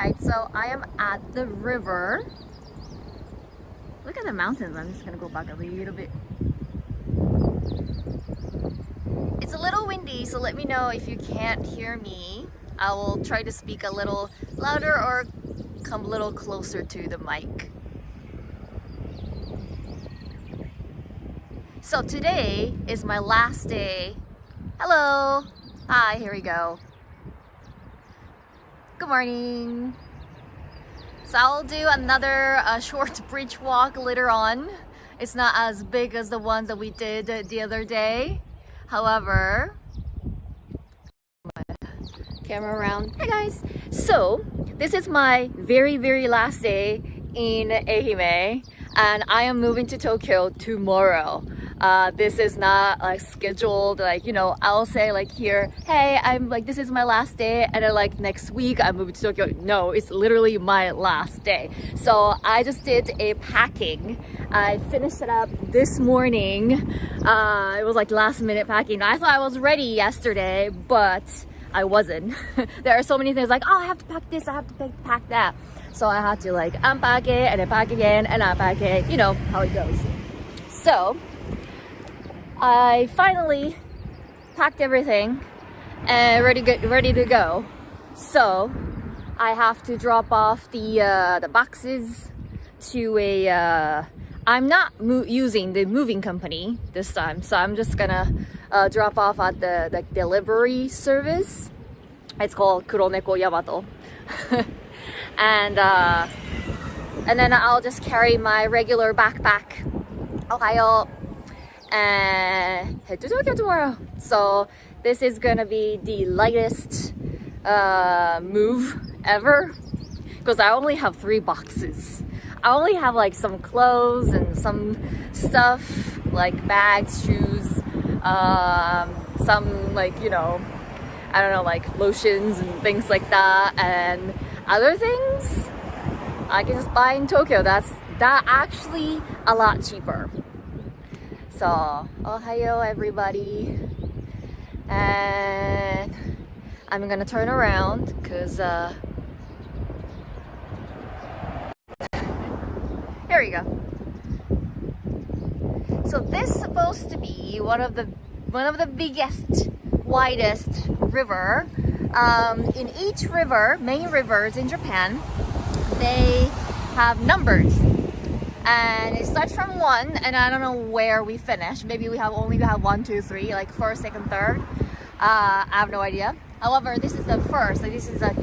Alright, so I am at the river. Look at the mountains. I'm just gonna go back a little bit. It's a little windy, so let me know if you can't hear me. I will try to speak a little louder or come a little closer to the mic. So today is my last day. Hello! Hi, here we go. Good morning. So I'll do another short bridge walk later on. It's not as big as the ones that we did the other day. However, camera around. Hey guys! So this is my very last day in Ehime, and I am moving to Tokyo tomorrow. This is not like scheduled, like, you know, I'll say like here, hey, I'm like, this is my last day, and then like next week I'm moving to Tokyo. No, it's literally my last day. So I just did a packing. I finished it up this morning. It was like last minute packing. I thought I was ready yesterday, but I wasn't. There are so many things like, oh, I have to pack this, I have to pack that. So I had to like unpack it and then pack again and unpack it. You know how it goes. So I finally packed everything and ready to go. So I have to drop off the boxes to a. I'm not using the moving company this time, so I'm just gonna drop off at the delivery service. It's called Kuroneko Yamato, and then I'll just carry my regular backpack. Ohio. And head to Tokyo tomorrow. So this is gonna be the lightest move ever, because I only have 3 boxes. I only have like some clothes and some stuff like bags, shoes, some like, you know, I don't know, like lotions and things like that, and other things I can just buy in Tokyo. That's actually a lot cheaper. So, ohayo everybody, and I'm gonna turn around because here we go. So this is supposed to be one of the biggest, widest river. In each river, main rivers in Japan, they have numbers. And it starts from 1, and I don't know where we finish. Maybe we have 1, 2, 3, like first, second, third. I have no idea. However, this is the first. Like, this is a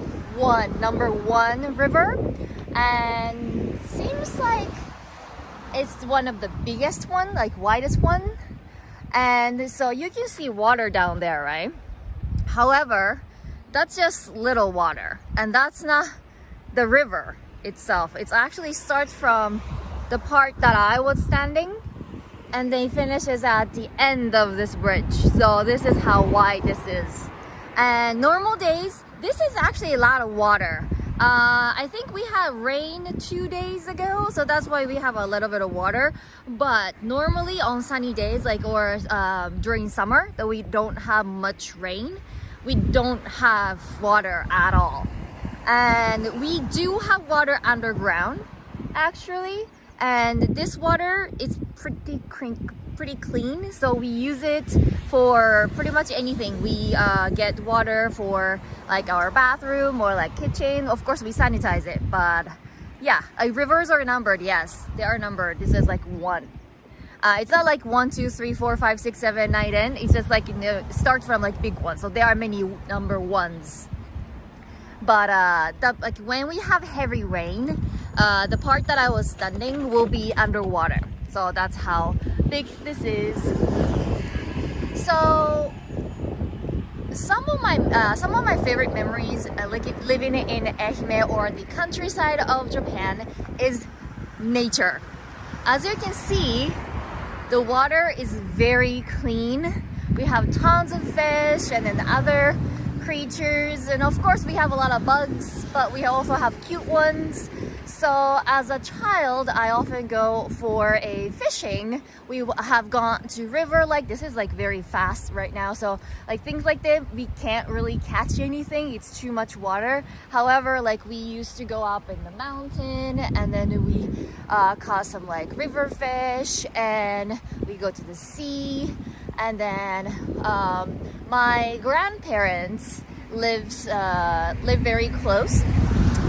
number 1 river, and seems like it's one of the biggest one, like widest one. And so you can see water down there, right? However, that's just little water, and that's not the river itself. It actually starts from the part that I was standing, and then finishes at the end of this bridge. So this is how wide this is. And normal days, this is actually a lot of water. I think we had rain 2 days ago, so that's why we have a little bit of water. But normally on sunny days, like or during summer, that we don't have much rain, we don't have water at all. And we do have water underground actually. And this water is pretty clean, so we use it for pretty much anything. We get water for like our bathroom or like kitchen. Of course we sanitize it, but yeah, rivers are numbered. Yes, they are numbered. This is like 1. It's not like 1, 2, 3, 4, 5, 6, 7, 9, 10. It's just like, you know, it starts from like big ones, so there are many number 1s. But like when we have heavy rain, the part that I was standing will be underwater. So that's how big this is. So some of my favorite memories like living in Ehime or the countryside of Japan is nature. As you can see, the water is very clean. We have tons of fish and then other creatures, and of course we have a lot of bugs, but we also have cute ones. So as a child, I often go for a fishing. We have gone to river, like this is like very fast right now. So like things like that, we can't really catch anything. It's too much water. However, like we used to go up in the mountain and then we caught some like river fish and we go to the sea. And then my grandparents live very close.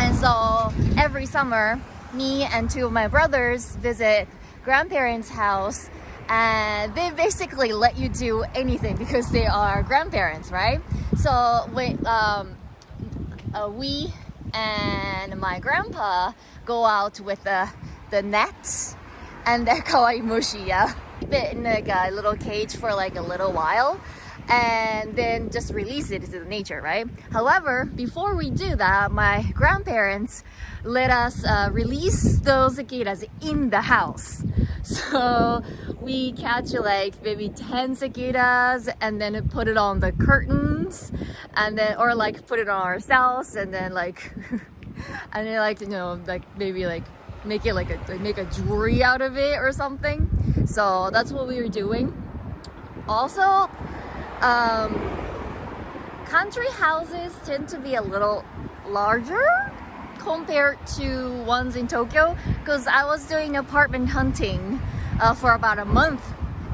And so every summer, me and two of my brothers visit grandparents' house, and they basically let you do anything because they are grandparents, right? So we and my grandpa go out with the nets and the kawaii mushi, yeah, fit in like a little cage for like a little while, and then just release it into nature, right? However, before we do that, my grandparents let us release those cicadas in the house. So we catch like maybe 10 cicadas and then put it on the curtains, and then or like put it on ourselves, and then like and then like, you know, like maybe like make it like make a jewelry out of it or something. So that's what we were doing. Also, country houses tend to be a little larger compared to ones in Tokyo, because I was doing apartment hunting for about a month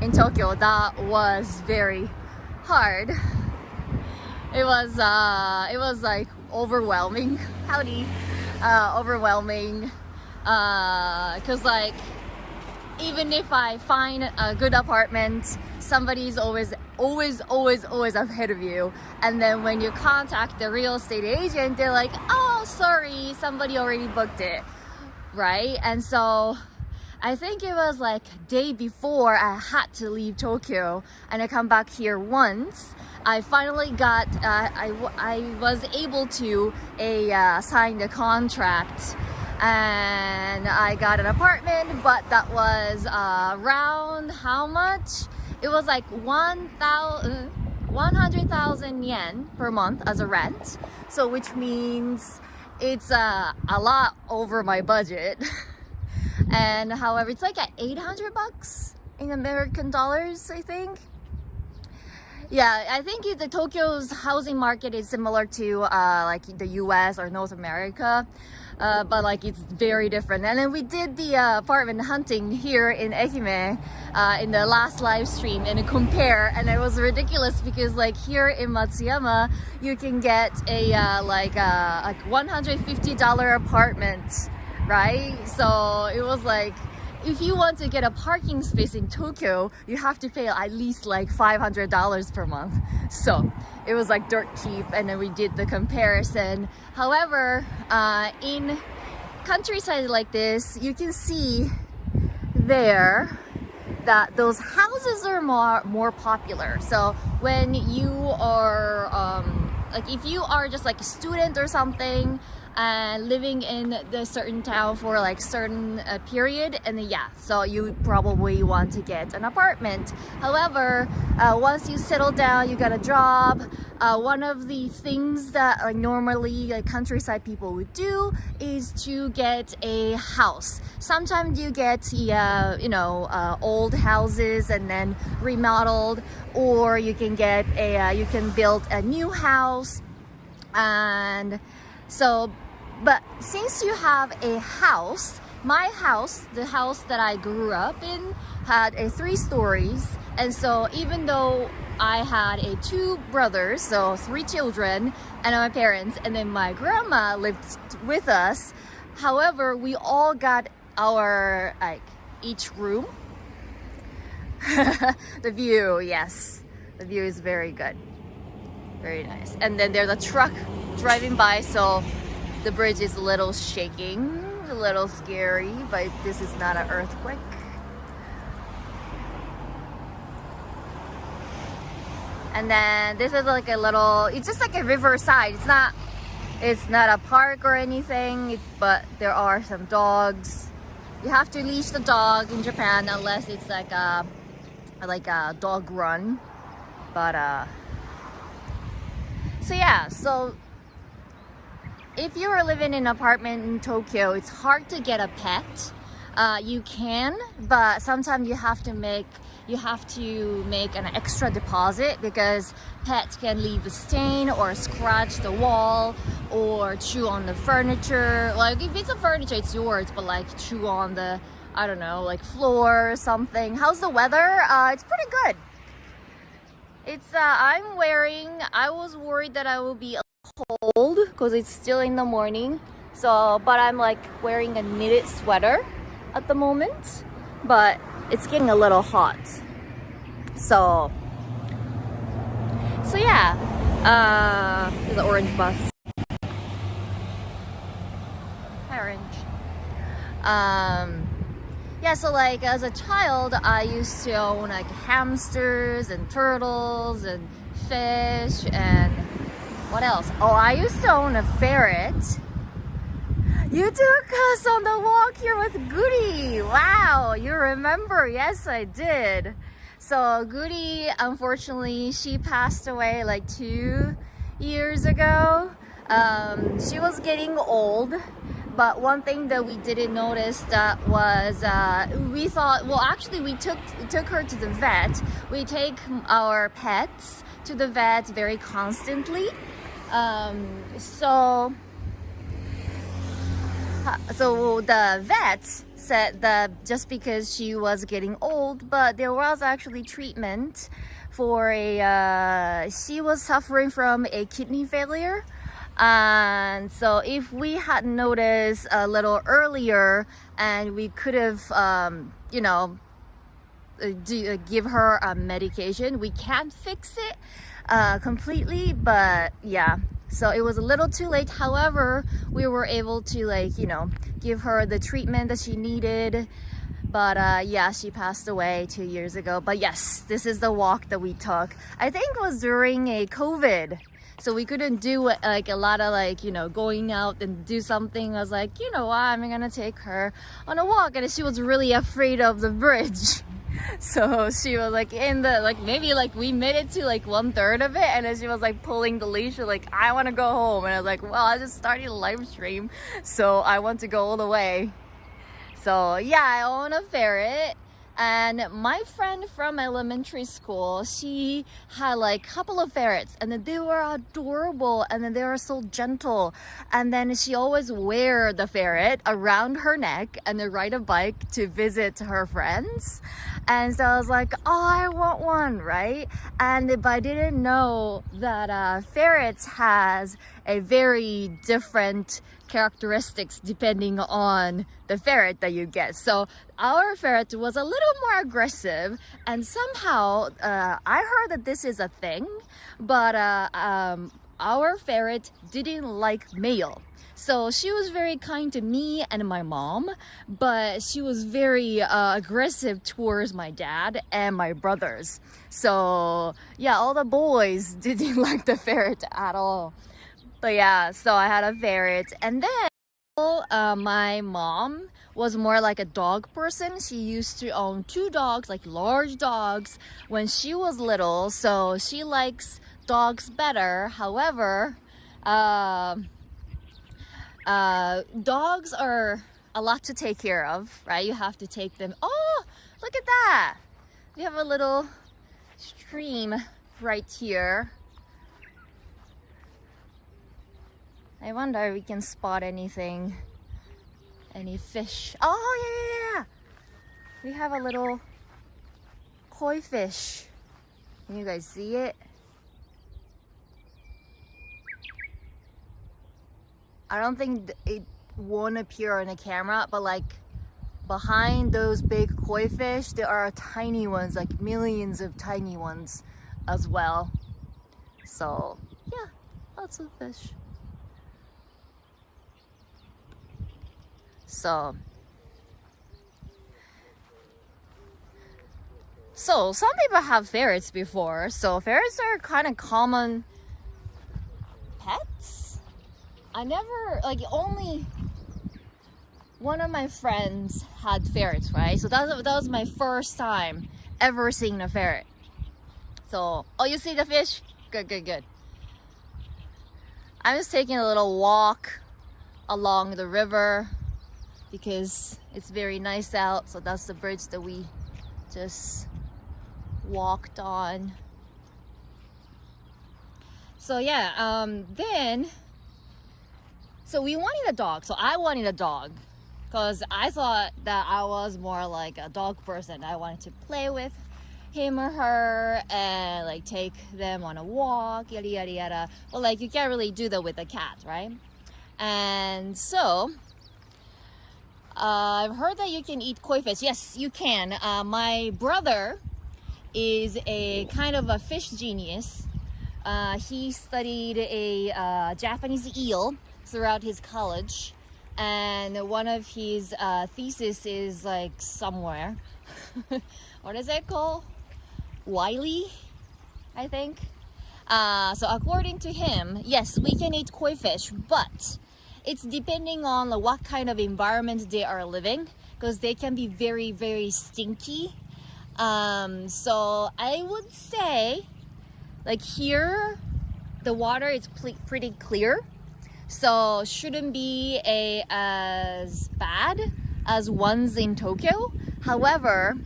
in Tokyo. That was very hard. It was like overwhelming. Howdy. Overwhelming, because like even if I find a good apartment, somebody's always ahead of you, and then when you contact the real estate agent, they're like, oh sorry, somebody already booked it, right? And so I think it was like day before I had to leave Tokyo and I come back here once, I finally got I was able to sign the contract, and I got an apartment, but that was around how much? It was like 100,000 yen per month as a rent. So which means it's a lot over my budget. And however, it's like at 800 bucks in American dollars, I think. Yeah, I think the Tokyo's housing market is similar to like the US or North America, but like it's very different. And then we did the apartment hunting here in Ehime in the last live stream and compare, and it was ridiculous because like here in Matsuyama you can get a like $150 apartment, right? So it was like, if you want to get a parking space in Tokyo, you have to pay at least like $500 per month. So it was like dirt cheap, and then we did the comparison. However, in countryside like this, you can see there that those houses are more popular. So when you are like if you are just like a student or something and living in the certain town for like certain period, and then yeah, so you probably want to get an apartment. However, once you settle down, you got a job, one of the things that like normally like countryside people would do is to get a house. Sometimes you get you know, old houses and then remodeled, or you can get a you can build a new house. And so, but since you have a house, my house, the house that I grew up in, had 3 stories. And so even though I had 2 brothers, so 3 children, and my parents, and then my grandma lived with us, however, we all got our like each room. The view, yes, the view is very good, very nice. And then there's a truck driving by, so the bridge is a little shaking, a little scary, but this is not an earthquake. And then this is like a little, it's just like a riverside. It's not a park or anything, but there are some dogs. You have to leash the dog in Japan unless it's like a dog run. But so yeah, so if you are living in an apartment in Tokyo, it's hard to get a pet. You can, but sometimes you have to make an extra deposit because pets can leave a stain or scratch the wall or chew on the furniture. Like if it's a furniture, it's yours, but like chew on the, I don't know, like floor or something. How's the weather? It's pretty good. It's I was worried that I will be cold because it's still in the morning. So, but I'm like wearing a knitted sweater at the moment, but it's getting a little hot. So yeah, there's an orange bus. Hi, orange. Yeah, so like as a child, I used to own like hamsters and turtles and fish and what else? Oh, I used to own a ferret. You took us on the walk here with Goody. Wow, you remember? Yes, I did. So Goody, unfortunately, she passed away like 2 years ago. She was getting old, but one thing that we didn't notice that was we thought, well, actually we took her to the vet. We take our pets to the vet very constantly. So the vet said that just because she was getting old, but there was actually treatment for she was suffering from a kidney failure. And so if we had noticed a little earlier and we could have, give her a medication, we can't fix it completely, but yeah. So it was a little too late. However, we were able to give her the treatment that she needed. But yeah, she passed away 2 years ago. But yes, this is the walk that we took. I think it was during a COVID. So we couldn't do like a lot of going out and do something. I was like, you know what, I'm gonna take her on a walk. And she was really afraid of the bridge. So she was like in the maybe we made it to 1/3 of it, and then she was pulling the leash, like, I want to go home. And I was like, well, I just started a live stream, so I want to go all the way. So yeah, I own a ferret. And my friend from elementary school, she had a couple of ferrets, and then they were adorable, and then they were so gentle. And then she always wear the ferret around her neck and then ride a bike to visit her friends. And so I was like, oh, I want one, right? But I didn't know that ferrets has a very different characteristics depending on the ferret that you get. So our ferret was a little more aggressive, and somehow I heard that this is a thing, but our ferret didn't like male. So she was very kind to me and my mom, but she was very aggressive towards my dad and my brothers. So yeah, all the boys didn't like the ferret at all. But yeah, so I had a ferret. And then my mom was more like a dog person. She used to own 2 dogs, large dogs, when she was little. So she likes dogs better. However, dogs are a lot to take care of, right? You have to take them. Oh, look at that. We have a little stream right here. I wonder if we can spot anything, any fish. Oh, yeah. We have a little koi fish. Can you guys see it? I don't think it won't appear on the camera, but behind those big koi fish, there are tiny ones, millions of tiny ones as well. So yeah, lots of fish. So some people have ferrets before. So ferrets are kind of common pets. I never, only one of my friends had ferrets, right? So that was my first time ever seeing a ferret. So, oh, you see the fish? Good. I'm just taking a little walk along the river because it's very nice out. So that's the bridge that we just walked on. So yeah, so we wanted a dog. So I wanted a dog because I thought that I was more like a dog person. I wanted to play with him or her and like take them on a walk, yada yada yada. Well, like you can't really do that with a cat, right? And so I've heard that you can eat koi fish. Yes, you can. My brother is a kind of a fish genius. He studied a Japanese eel throughout his college, and one of his thesis is like somewhere. What is it called? Wiley, I think. So according to him, yes, we can eat koi fish, but it's depending on what kind of environment they are living, because they can be very, very stinky. So I would say, like here, the water is pretty clear, so shouldn't be as bad as ones in Tokyo. However,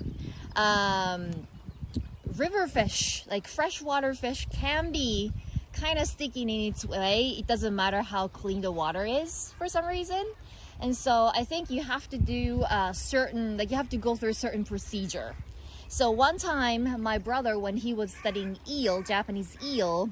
river fish, like freshwater fish, can be kind of sticky in its way. It doesn't matter how clean the water is for some reason. And so I think you have to do you have to go through a certain procedure. So one time, my brother, when he was studying eel, Japanese eel,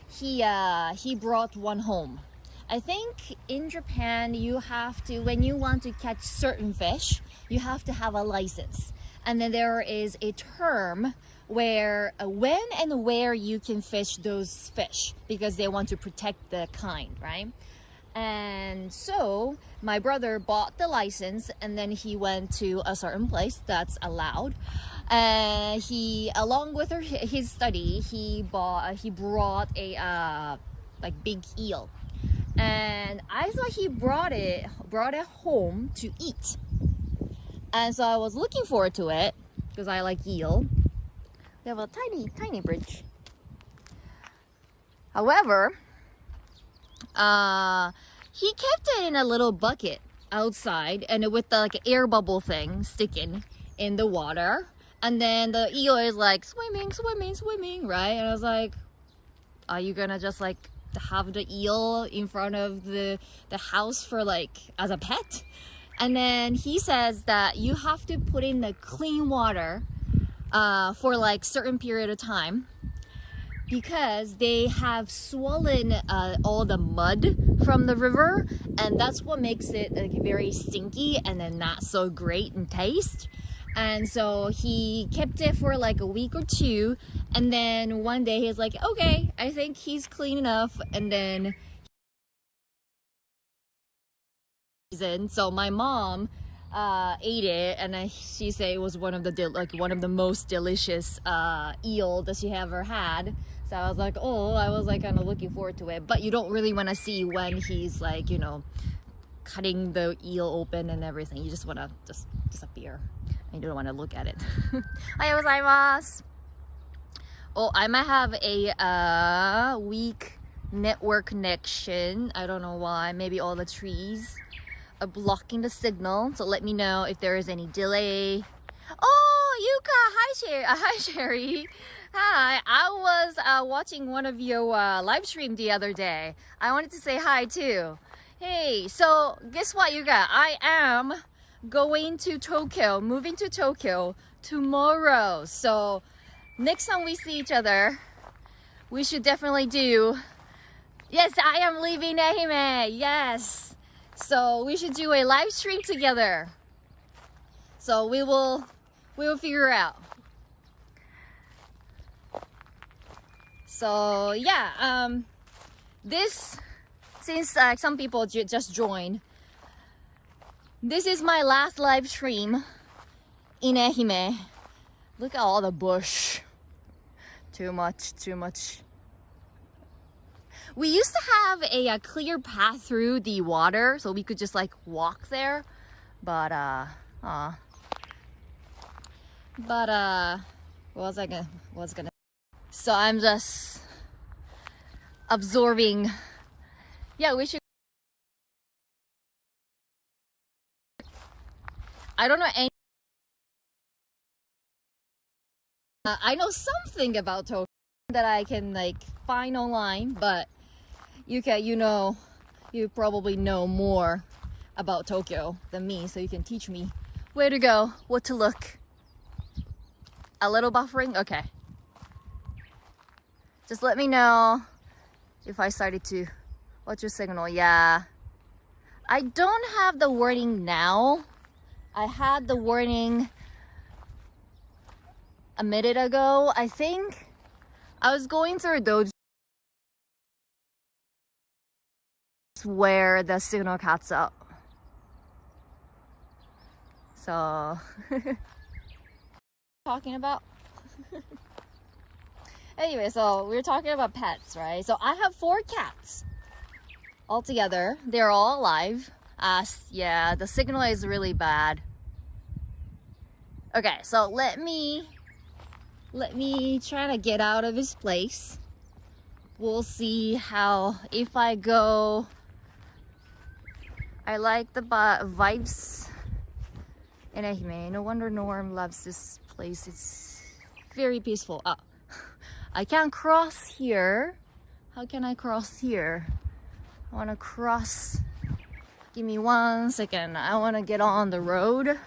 he brought one home. I think in Japan, you have to, when you want to catch certain fish, you have to have a license. And then there is a term where when and where you can fish those fish, because they want to protect the kind, right? And so my brother bought the license, and then he went to a certain place that's allowed. And he, along with his study, he brought a like big eel, and I thought he brought it home to eat. And so I was looking forward to it because I like eel. We have a tiny bridge. However, he kept it in a little bucket outside, and with the like air bubble thing sticking in the water. And then the eel is like swimming, right? And I was like, are you gonna just like have the eel in front of the house for like as a pet? And then he says that you have to put in the clean water for like certain period of time, because they have swollen all the mud from the river, and that's what makes it like very stinky and then not so great in taste. And so he kept it for like a week or two, and then one day he's like, okay, I think he's clean enough. And then so my mom ate it, and she said it was one of the most delicious eel that she ever had. So I was like, oh, I was like kind of looking forward to it. But you don't really want to see when he's like, you know, cutting the eel open and everything. You just want to just disappear. You don't want to look at it. Ohayou gozaimasu. Oh, I might have a weak network connection. I don't know why. Maybe all the trees are blocking the signal. So let me know if there is any delay. Oh, Yuka! Hi, Sherry. Hi. I was watching one of your live stream the other day. I wanted to say hi too. Hey, so guess what, Yuka? I am going to Tokyo, moving to Tokyo tomorrow. So next time we see each other, we should definitely do. Yes, I am leaving Ehime. Yes. So we should do a live stream together. So we will figure out. So yeah, this, since some people just joined, this is my last live stream in Ehime. Look at all the bush. Too much. We used to have a clear path through the water, so we could just like walk there. But what was I gonna? So I'm just absorbing. Yeah, we should. I don't know any. I know something about Tokyo that I can like find online, but you probably know more about Tokyo than me, so you can teach me where to go, what to look. A little buffering? Okay. Just let me know if I started to. What's your signal? Yeah. I don't have the warning now. I had the warning a minute ago. I think I was going through those where the signal cuts out. So, talking about. Anyway, so we're talking about pets, right? So I have 4 cats altogether. They're all alive. Yeah, the signal is really bad. Okay, so let me try to get out of this place. We'll see how, if I go. I like the vibes in Ehime. No wonder Norm loves this place. It's very peaceful. Oh, I can't cross here. How can I cross here? I want to cross. Give me 1 second. I want to get on the road.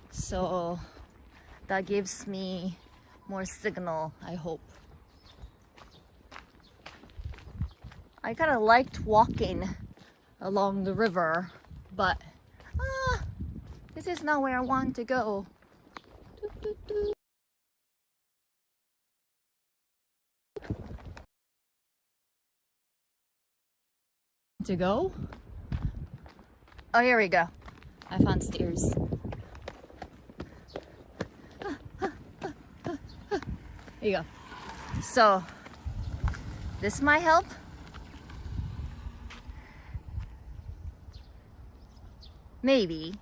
So that gives me more signal, I hope. I kind of liked walking along the river, but this is not where I want to go. To go? Oh, here we go. I found stairs. Here you go. So, this might help. Maybe.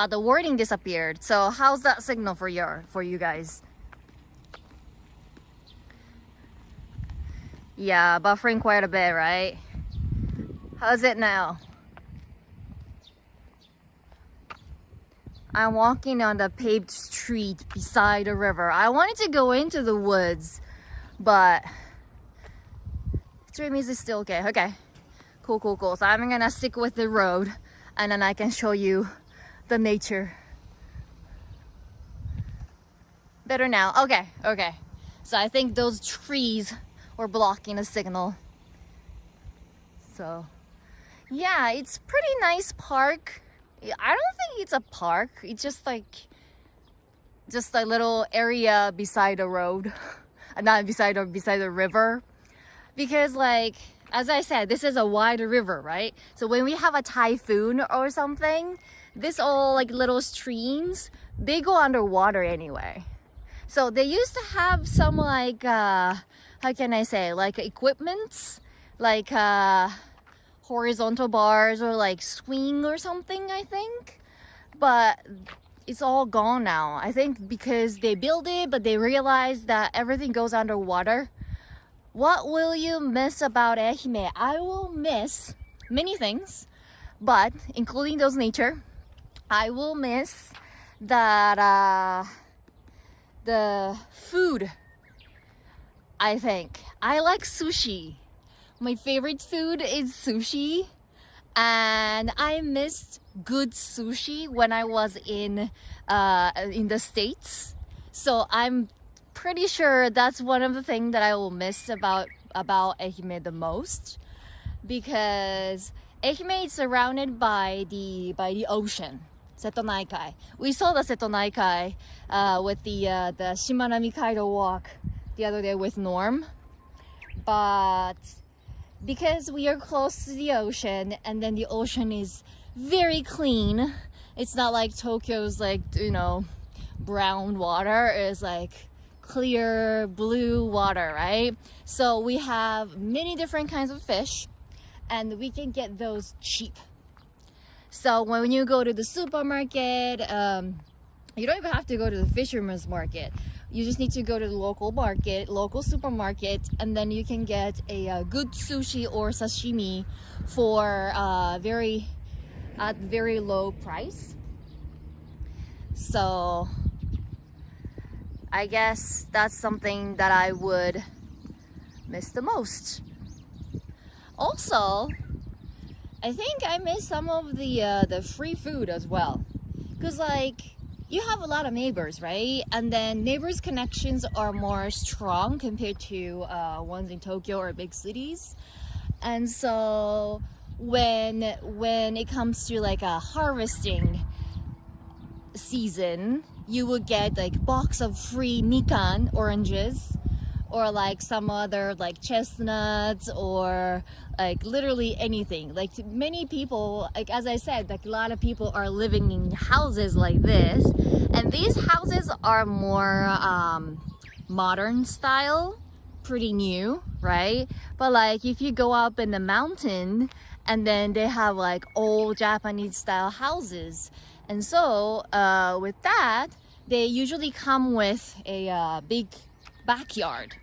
The wording disappeared. So how's that signal for you guys? Yeah, buffering quite a bit, right? How's it now? I'm walking on the paved street beside a river. I wanted to go into the woods, but stream is still okay. Okay, cool. So I'm gonna stick with the road, and then I can show you the nature. Better now. Okay. So I think those trees were blocking the signal. So yeah, it's pretty nice park. I don't think it's a park. It's just a little area beside the road. Not beside the river. Because like, as I said, this is a wide river, right? So when we have a typhoon or something, this all like little streams, they go underwater anyway. So they used to have some like, how can I say, like equipments, like horizontal bars or like swing or something, I think. But it's all gone now. I think because they built it, but they realized that everything goes underwater. What will you miss about Ehime? I will miss many things, but including those nature. I will miss that the food. I think I like sushi. My favorite food is sushi, and I missed good sushi when I was in the States. So I'm pretty sure that's one of the things that I will miss about Ehime the most, because Ehime is surrounded by the ocean, Seto Naikai. We saw the Seto Naikai with the Shimanami Kaido walk the other day with Norm, but because we are close to the ocean, and then the ocean is very clean. It's not like Tokyo's like, you know, brown water. It's like clear blue water, right? So we have many different kinds of fish, and we can get those cheap. So when you go to the supermarket, you don't even have to go to the fisherman's market. You just need to go to the local market, local supermarket, and then you can get a good sushi or sashimi for very low price. So I guess that's something that I would miss the most. Also, I think I miss some of the free food as well, because like you have a lot of neighbors, right? And then neighbors connections are more strong compared to ones in Tokyo or big cities. And so when it comes to like a harvesting season, you would get like box of free mikan oranges, or like some other like chestnuts, or like literally anything. Like many people, like as I said, like a lot of people are living in houses like this, and these houses are more modern style, pretty new, right? But like if you go up in the mountain, and then they have like old Japanese style houses, and so with that they usually come with a big backyard,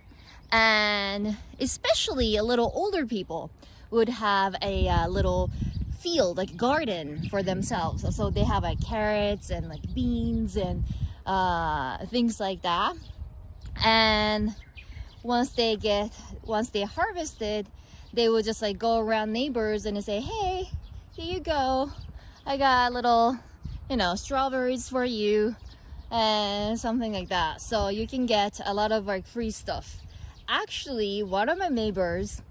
and especially a little older people would have a little field, like garden for themselves. So they have like carrots and like beans and things like that. And once they harvested, they would just like go around neighbors and say, hey, here you go, I got little, you know, strawberries for you and something like that. So you can get a lot of like free stuff. Actually, one of my neighbors,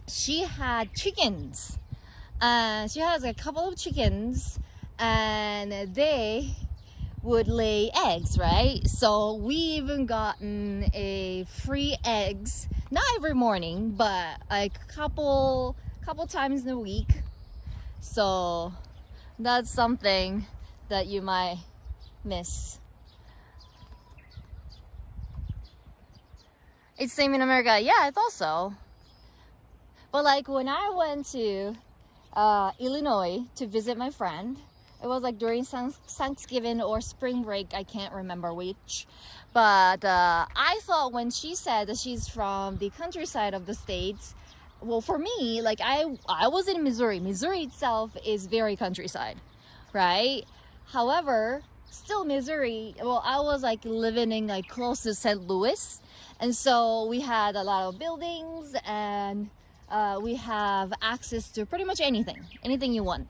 she had chickens, and she has a couple of chickens, and they would lay eggs, right? So we even gotten a free eggs, not every morning, but like a couple times in a week. So that's something that you might miss. It's same in America. Yeah, I thought so. But like when I went to Illinois to visit my friend, it was like during Thanksgiving or spring break, I can't remember which. But I thought when she said that she's from the countryside of the States, well, for me, like I was in Missouri. Missouri itself is very countryside, right? However, still Missouri, well, I was like living in like close to St. Louis. And so we had a lot of buildings, and we have access to pretty much anything you want.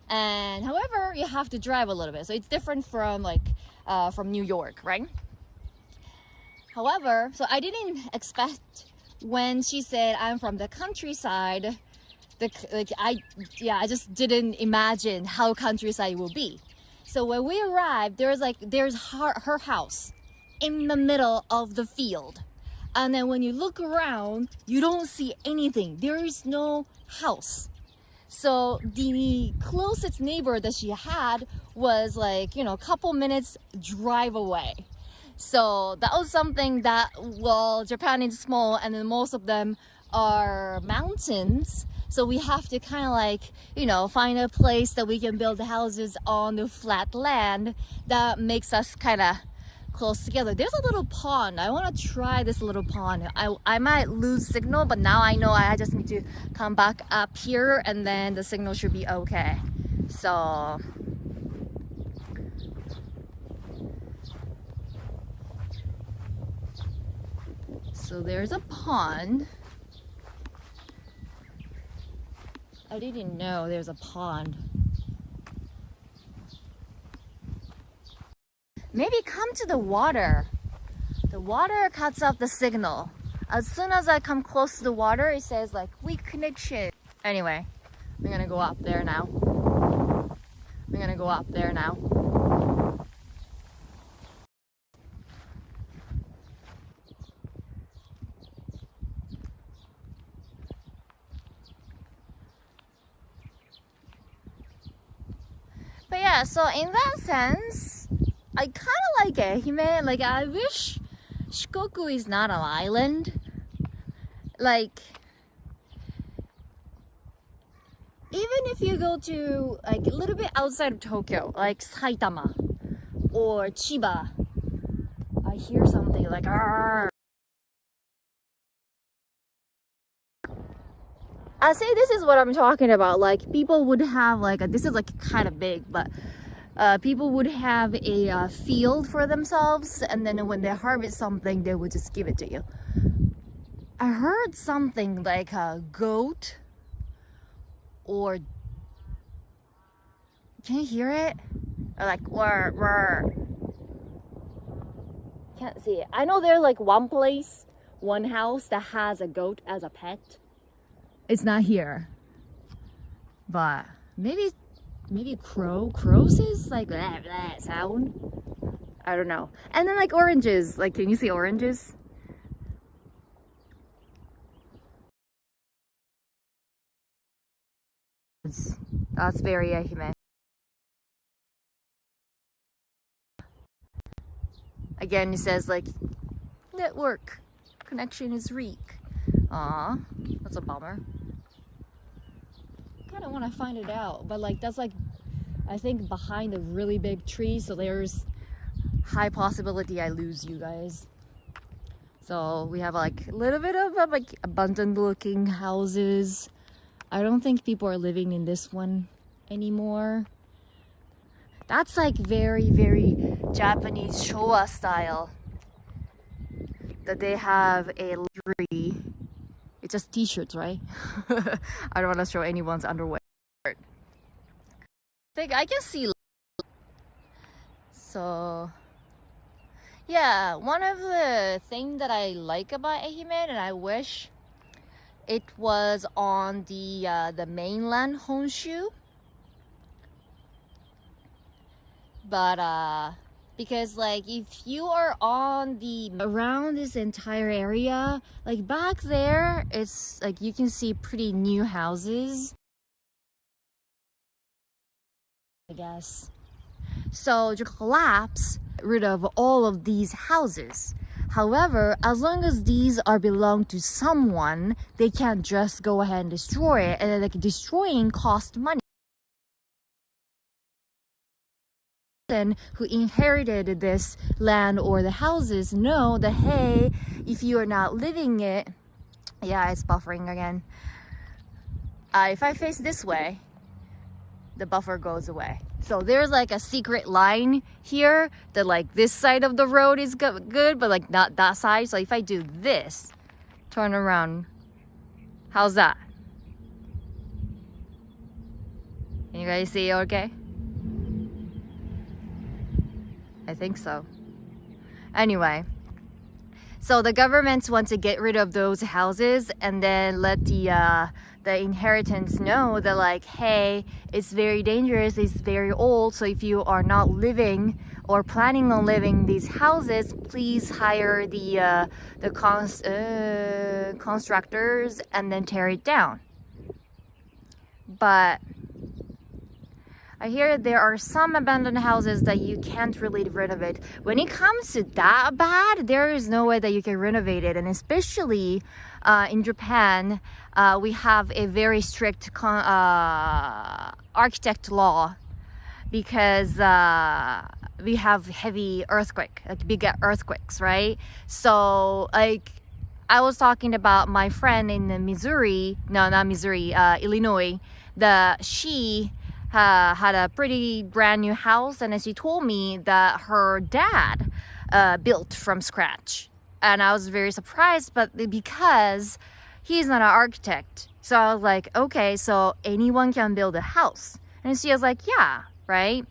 And however, you have to drive a little bit. So it's different from like from New York, right? However, so I didn't expect when she said I'm from the countryside, I just didn't imagine how countryside will be. So when we arrived, there's her house in the middle of the field, and then when you look around, you don't see anything. There is no house. So the closest neighbor that she had was like, you know, a couple minutes drive away. So that was something that, well, Japan is small, and then most of them are mountains. So we have to kind of like, you know, find a place that we can build the houses on the flat land that makes us kind of close together. There's a little pond. I want to try this little pond. I might lose signal, but now I know I just need to come back up here, and then the signal should be okay. So there's a pond. I didn't know there's a pond. Maybe come to the water. The water cuts off the signal. As soon as I come close to the water, it says like weak connection. Anyway, I'm gonna go up there now. But yeah, so in that sense, I kind of like Ehime. Like, I wish Shikoku is not an island. Like, even if you go to like a little bit outside of Tokyo, like Saitama or Chiba, I hear something like "Arr." I say this is what I'm talking about. Like people would have like this is like kind of big, but people would have a field for themselves, and then when they harvest something, they would just give it to you. I heard something like a goat, or can you hear it? Or like whir. Can't see it. I know there's like one house that has a goat as a pet. It's not here, but maybe crows is like that sound. I don't know. And then like oranges. Like, can you see oranges? That's very Ehime. Again, it says like network connection is weak. Aw, that's a bummer. Kind of want to find it out, but like that's like I think behind a really big tree, so there's high possibility I lose you guys. So we have like a little bit of like abundant looking houses. I don't think people are living in this one anymore. That's like very Japanese Showa style, that they have a laundry. It's just t-shirts, right? I don't want to show anyone's underwear. I think I can see. So yeah, one of the things that I like about Ehime, and I wish it was on the mainland Honshu, but because like if you are on the around this entire area, like back there, it's like you can see pretty new houses, I guess. So to collapse, get rid of all of these houses. However, as long as these are belong to someone, they can't just go ahead and destroy it, and then like destroying costs money. Who inherited this land or the houses know that, hey, if you are not living it, yeah, it's buffering again. If I face this way, the buffer goes away. So there's like a secret line here that like this side of the road is good, but like not that side. So if I do this, turn around, how's that? Can you guys see okay? I think so. Anyway, so the governments want to get rid of those houses and then let the inheritance know that like, hey, it's very dangerous, it's very old, so if you are not living or planning on living in these houses, please hire the constructors and then tear it down. But I hear there are some abandoned houses that you can't really renovate. When it comes to that bad, there is no way that you can renovate it. And especially in Japan, we have a very strict architect law, because we have heavy earthquake, like big earthquakes, right? So like I was talking about my friend in Missouri, no, not Missouri, Illinois, she had a pretty brand new house, and she told me that her dad built from scratch, and I was very surprised, but because he's not an architect, so I was like, okay, so anyone can build a house, and she was like, yeah, right.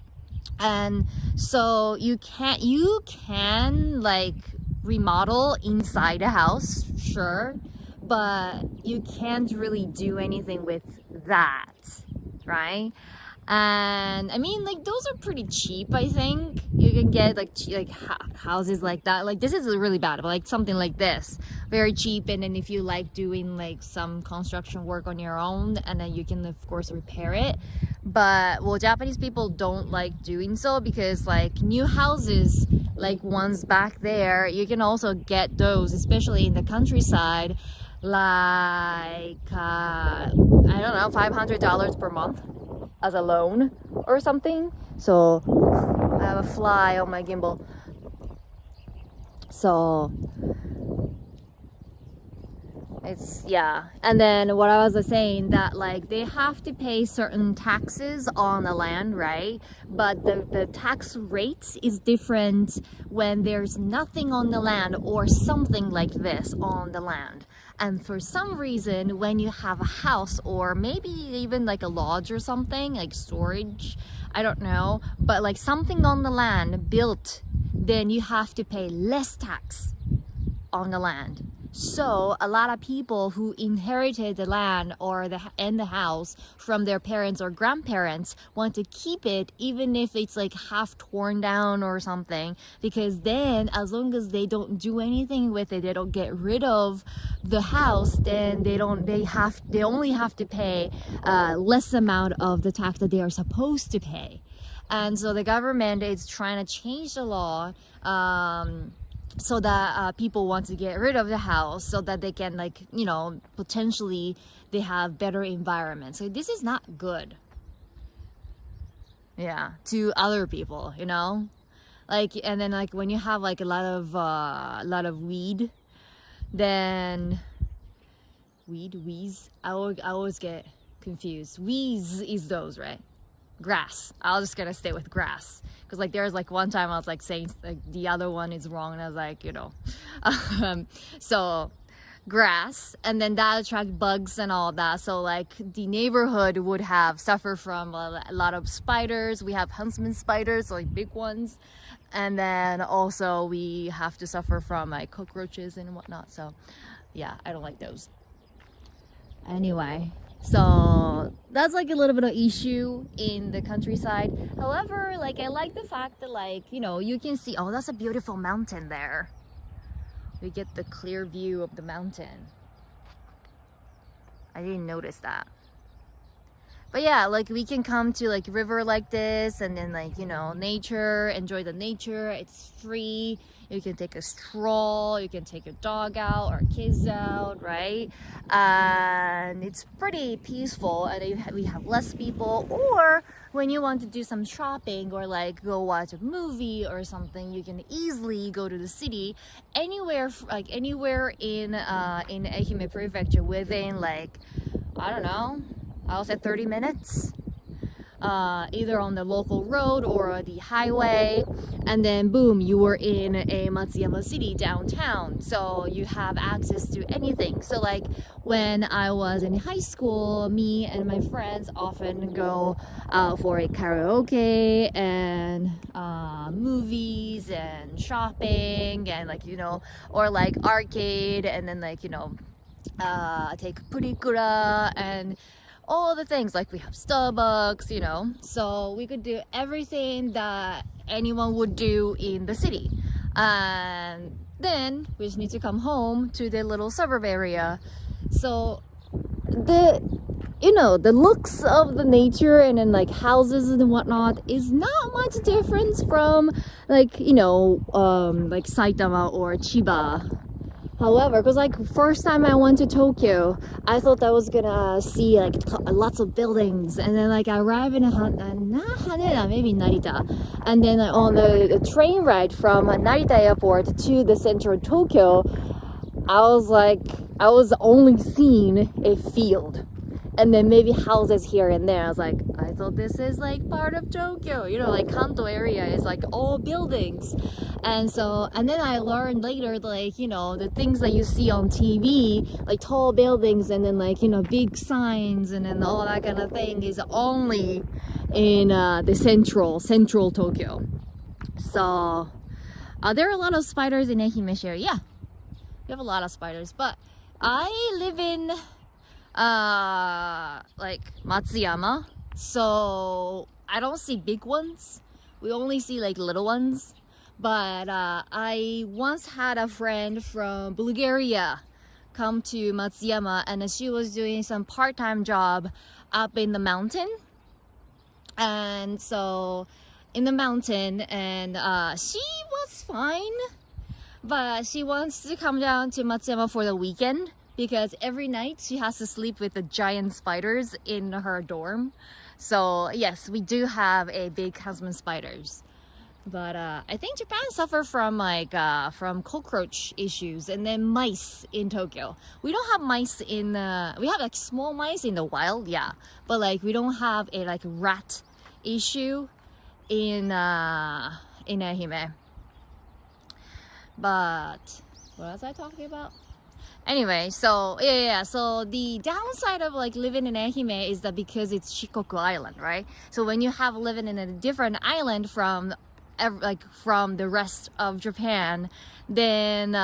And so you can like remodel inside a house, sure, but you can't really do anything with that, right? And I mean, like, those are pretty cheap. I think you can get like houses like that. Like, this is really bad, but like something like this, very cheap. And then if you like doing like some construction work on your own, and then you can of course repair it. But well, Japanese people don't like doing so, because like new houses like ones back there, you can also get those, especially in the countryside, like I don't know, $500 per month as a loan or something. So I have a fly on my gimbal. So It's yeah. And then what I was saying that like they have to pay certain taxes on the land, right? But the tax rate is different when there's nothing on the land or something like this on the land. And for some reason, when you have a house or maybe even like a lodge or something, like storage, I don't know, but like something on the land built, then you have to pay less tax on the land. So a lot of people who inherited the land or the house from their parents or grandparents want to keep it even if it's like half torn down or something, because then as long as they don't do anything with it, they don't get rid of the house, then they only have to pay less amount of the tax that they are supposed to pay. And so the government is trying to change the law so that people want to get rid of the house so that they can, like, you know, potentially they have better environment. So this is not good, yeah, to other people, you know, like. And then like when you have like a lot of weed, then weeds, I always get confused. Weeds is those, right? Grass. I was just gonna stay with grass, because like there's like one time I was like saying like the other one is wrong, and I was like, you know, so grass, and then that attract bugs and all that. So like the neighborhood would have suffer from a lot of spiders. We have huntsman spiders, so like big ones, and then also we have to suffer from like cockroaches and whatnot. So yeah, I don't like those. Anyway, so that's like a little bit of issue in the countryside. However, like I like the fact that, like, you know, you can see, oh, that's a beautiful mountain there. We get the clear view of the mountain. I didn't notice that. But yeah, like we can come to like river like this, and then like, you know, nature, enjoy the nature. It's free. You can take a stroll, you can take your dog out or kids out, right? And it's pretty peaceful, and we have less people. Or when you want to do some shopping or like go watch a movie or something, you can easily go to the city anywhere, like anywhere in Ehime prefecture within like, I don't know, I'll say 30 minutes. Either on the local road or the highway, and then boom, you were in a Matsuyama city downtown, so you have access to anything. So like when I was in high school, me and my friends often go for a karaoke and movies and shopping and, like, you know, or like arcade, and then like, you know, take purikura and all the things. Like we have Starbucks, you know, so we could do everything that anyone would do in the city. And then we just need to come home to the little suburb area. So the, you know, the looks of the nature and then like houses and whatnot is not much difference from like, you know, like Saitama or Chiba. However, because like first time I went to Tokyo, I thought I was gonna see like lots of buildings, and then like I arrived in not Haneda, maybe Narita, and then on the train ride from Narita airport to the center of Tokyo, I was only seeing a field, and then maybe houses here and there. I was like, I thought this is like part of Tokyo, you know, like Kanto area is like all buildings. And then I learned later, like, you know, the things that you see on TV, like tall buildings and then like, you know, big signs and then all that kind of thing is only in the central Tokyo. So there are a lot of spiders in Ehime area. Yeah, we have a lot of spiders, but I live in like Matsuyama, so I don't see big ones. We only see like little ones. But I once had a friend from Bulgaria come to Matsuyama, and she was doing some part-time job up in the mountain. And so in the mountain, and she was fine, but she wants to come down to Matsuyama for the weekend, because every night she has to sleep with the giant spiders in her dorm. So yes, we do have a big husband spiders. But I think Japan suffer from like from cockroach issues and then mice in Tokyo. We don't have mice in we have like small mice in the wild, yeah, but like we don't have a like rat issue in Ehime. But what was I talking about? Anyway, so yeah, so the downside of like living in Ehime is that because it's Shikoku Island, right? So when you have living in a different island from from the rest of Japan, then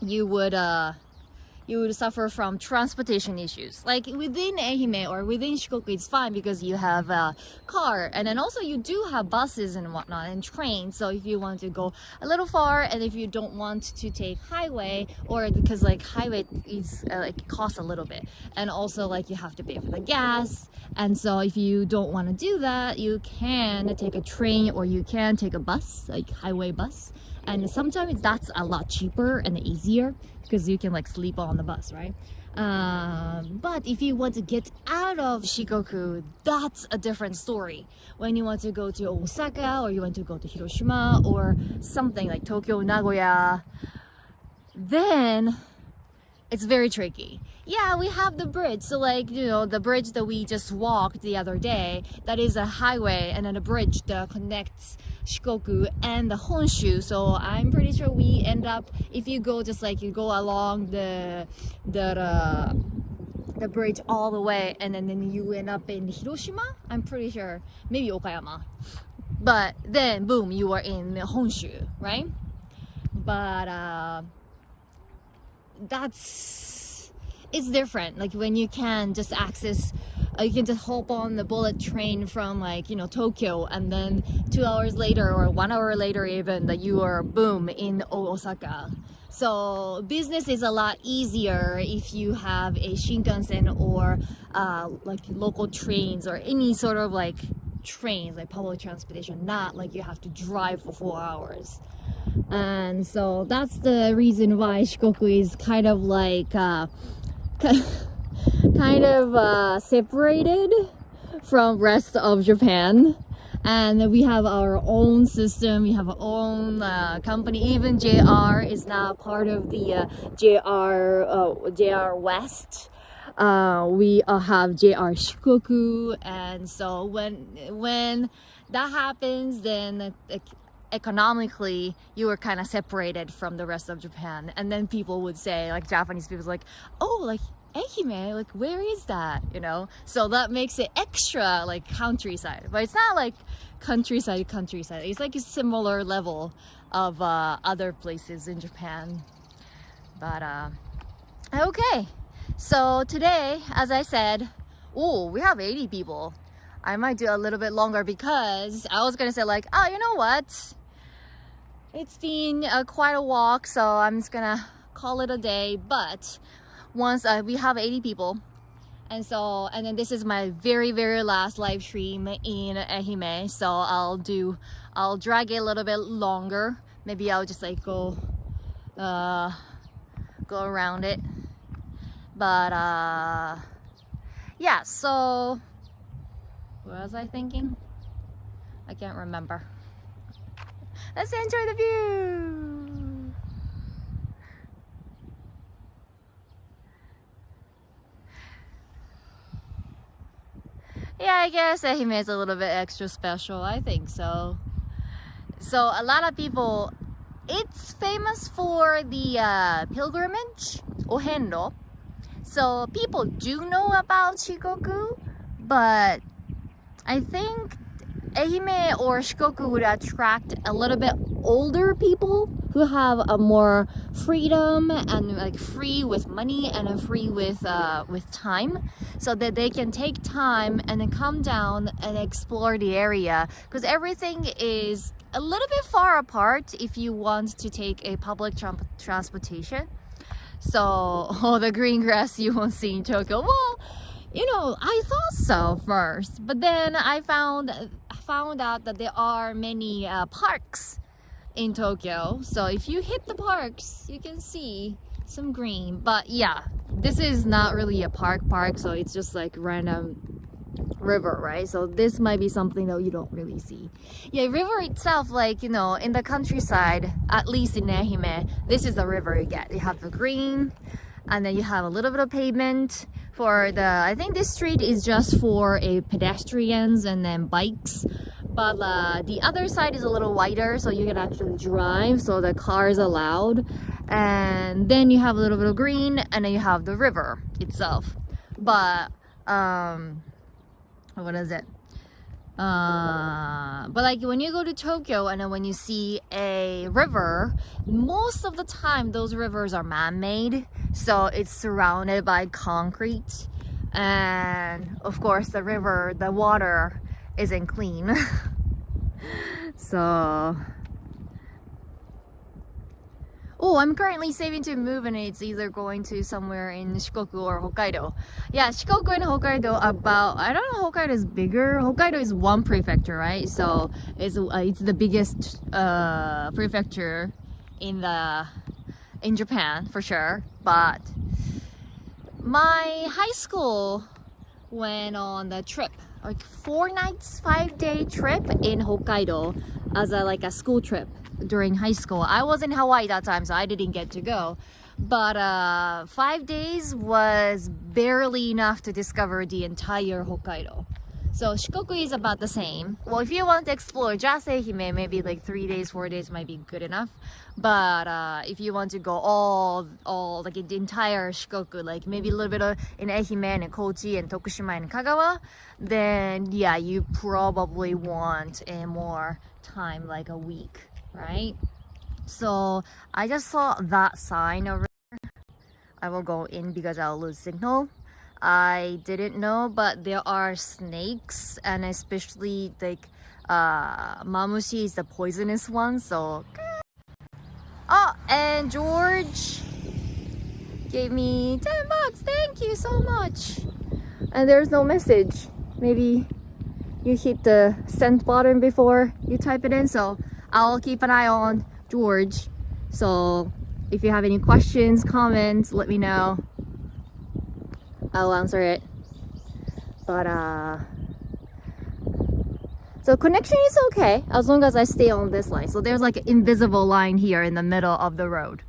you would suffer from transportation issues. Like within Ehime or within Shikoku, it's fine because you have a car, and then also you do have buses and whatnot and trains. So if you want to go a little far, and if you don't want to take highway, or because like highway is like costs a little bit, and also like you have to pay for the gas, and so if you don't want to do that, you can take a train or you can take a bus, like highway bus. And sometimes that's a lot cheaper and easier because you can like sleep on the bus, right? But if you want to get out of Shikoku, that's a different story. When you want to go to Osaka, or you want to go to Hiroshima, or something like Tokyo, Nagoya, then it's very tricky. Yeah, we have the bridge. So like, you know, the bridge that we just walked the other day, that is a highway and then a bridge that connects Shikoku and the Honshu. So I'm pretty sure we end up, if you go just like you go along the bridge all the way, and then you end up in Hiroshima, I'm pretty sure, maybe Okayama, but then boom, you are in Honshu, right? But it's different. Like when you can just access, you can just hop on the bullet train from like, you know, Tokyo, and then 2 hours later or 1 hour later even, that you are boom in Osaka. So business is a lot easier if you have a Shinkansen or like local trains or any sort of like trains, like public transportation, not like you have to drive for 4 hours. And so that's the reason why Shikoku is kind of like separated from rest of Japan. And we have our own system, we have our own company. Even JR is now part of the JR West. We have JR Shikoku, and so when that happens, then economically you are kind of separated from the rest of Japan. And then people would say, like Japanese people, like, oh, like Ehime, like where is that, you know? So that makes it extra like countryside, but it's not like countryside. It's like a similar level of other places in Japan. But okay, so today, as I said, oh, we have 80 people. I might do a little bit longer because I was gonna say like, oh, you know what, it's been quite a walk, so I'm just gonna call it a day. But once we have 80 people, and then this is my very last live stream in Ehime, so I'll drag it a little bit longer. Maybe I'll just like go around it. But yeah, so what was I thinking? I can't remember. Let's enjoy the view. Yeah, I guess Ehime is a little bit extra special. I think so. So a lot of people, it's famous for the pilgrimage, Ohendo. So people do know about Shikoku, but I think Ehime or Shikoku would attract a little bit older people who have a more freedom and like free with money and free with time, so that they can take time and then come down and explore the area, because everything is a little bit far apart if you want to take a public transportation. So all the green grass you won't see in Tokyo, well, you know, I thought so first, but then I found out that there are many parks in Tokyo. So if you hit the parks, you can see some green. But yeah, this is not really a park, so it's just like random river, right? So this might be something that you don't really see. Yeah, river itself, like, you know, in the countryside, at least in Ehime, this is the river you get. You have the green, and then you have a little bit of pavement for the, I think this street is just for a pedestrians and then bikes, but the other side is a little wider, so you can actually drive, so the cars are allowed. And then you have a little bit of green, and then you have the river itself. But what is it? But like when you go to Tokyo and then when you see a river, most of the time those rivers are man-made, so it's surrounded by concrete, and of course the river, the water isn't clean. So oh, I'm currently saving to move, and it's either going to somewhere in Shikoku or Hokkaido. Yeah, Shikoku and Hokkaido about, I don't know, Hokkaido is bigger. Hokkaido is one prefecture, right? So it's the biggest prefecture in Japan for sure. But my high school went on the trip, like 4 nights, 5-day trip in Hokkaido as a school trip. During high school, I was in Hawaii that time, so I didn't get to go, but 5 days was barely enough to discover the entire Hokkaido. So Shikoku is about the same. Well, if you want to explore just Ehime, maybe like 3 days, 4 days might be good enough. But if you want to go all like the entire Shikoku, like maybe a little bit of in Ehime and Kochi and Tokushima and Kagawa, then yeah, you probably want a more time, like a week, right? So I just saw that sign over there. I will go in because I'll lose signal. I didn't know, but there are snakes, and especially like mamushi is the poisonous one. So oh, and George gave me $10. Thank you so much. And there's no message. Maybe you hit the send button before you type it in, so I'll keep an eye on George. So if you have any questions, comments, let me know. I'll answer it. But so connection is okay as long as I stay on this line. So there's like an invisible line here in the middle of the road.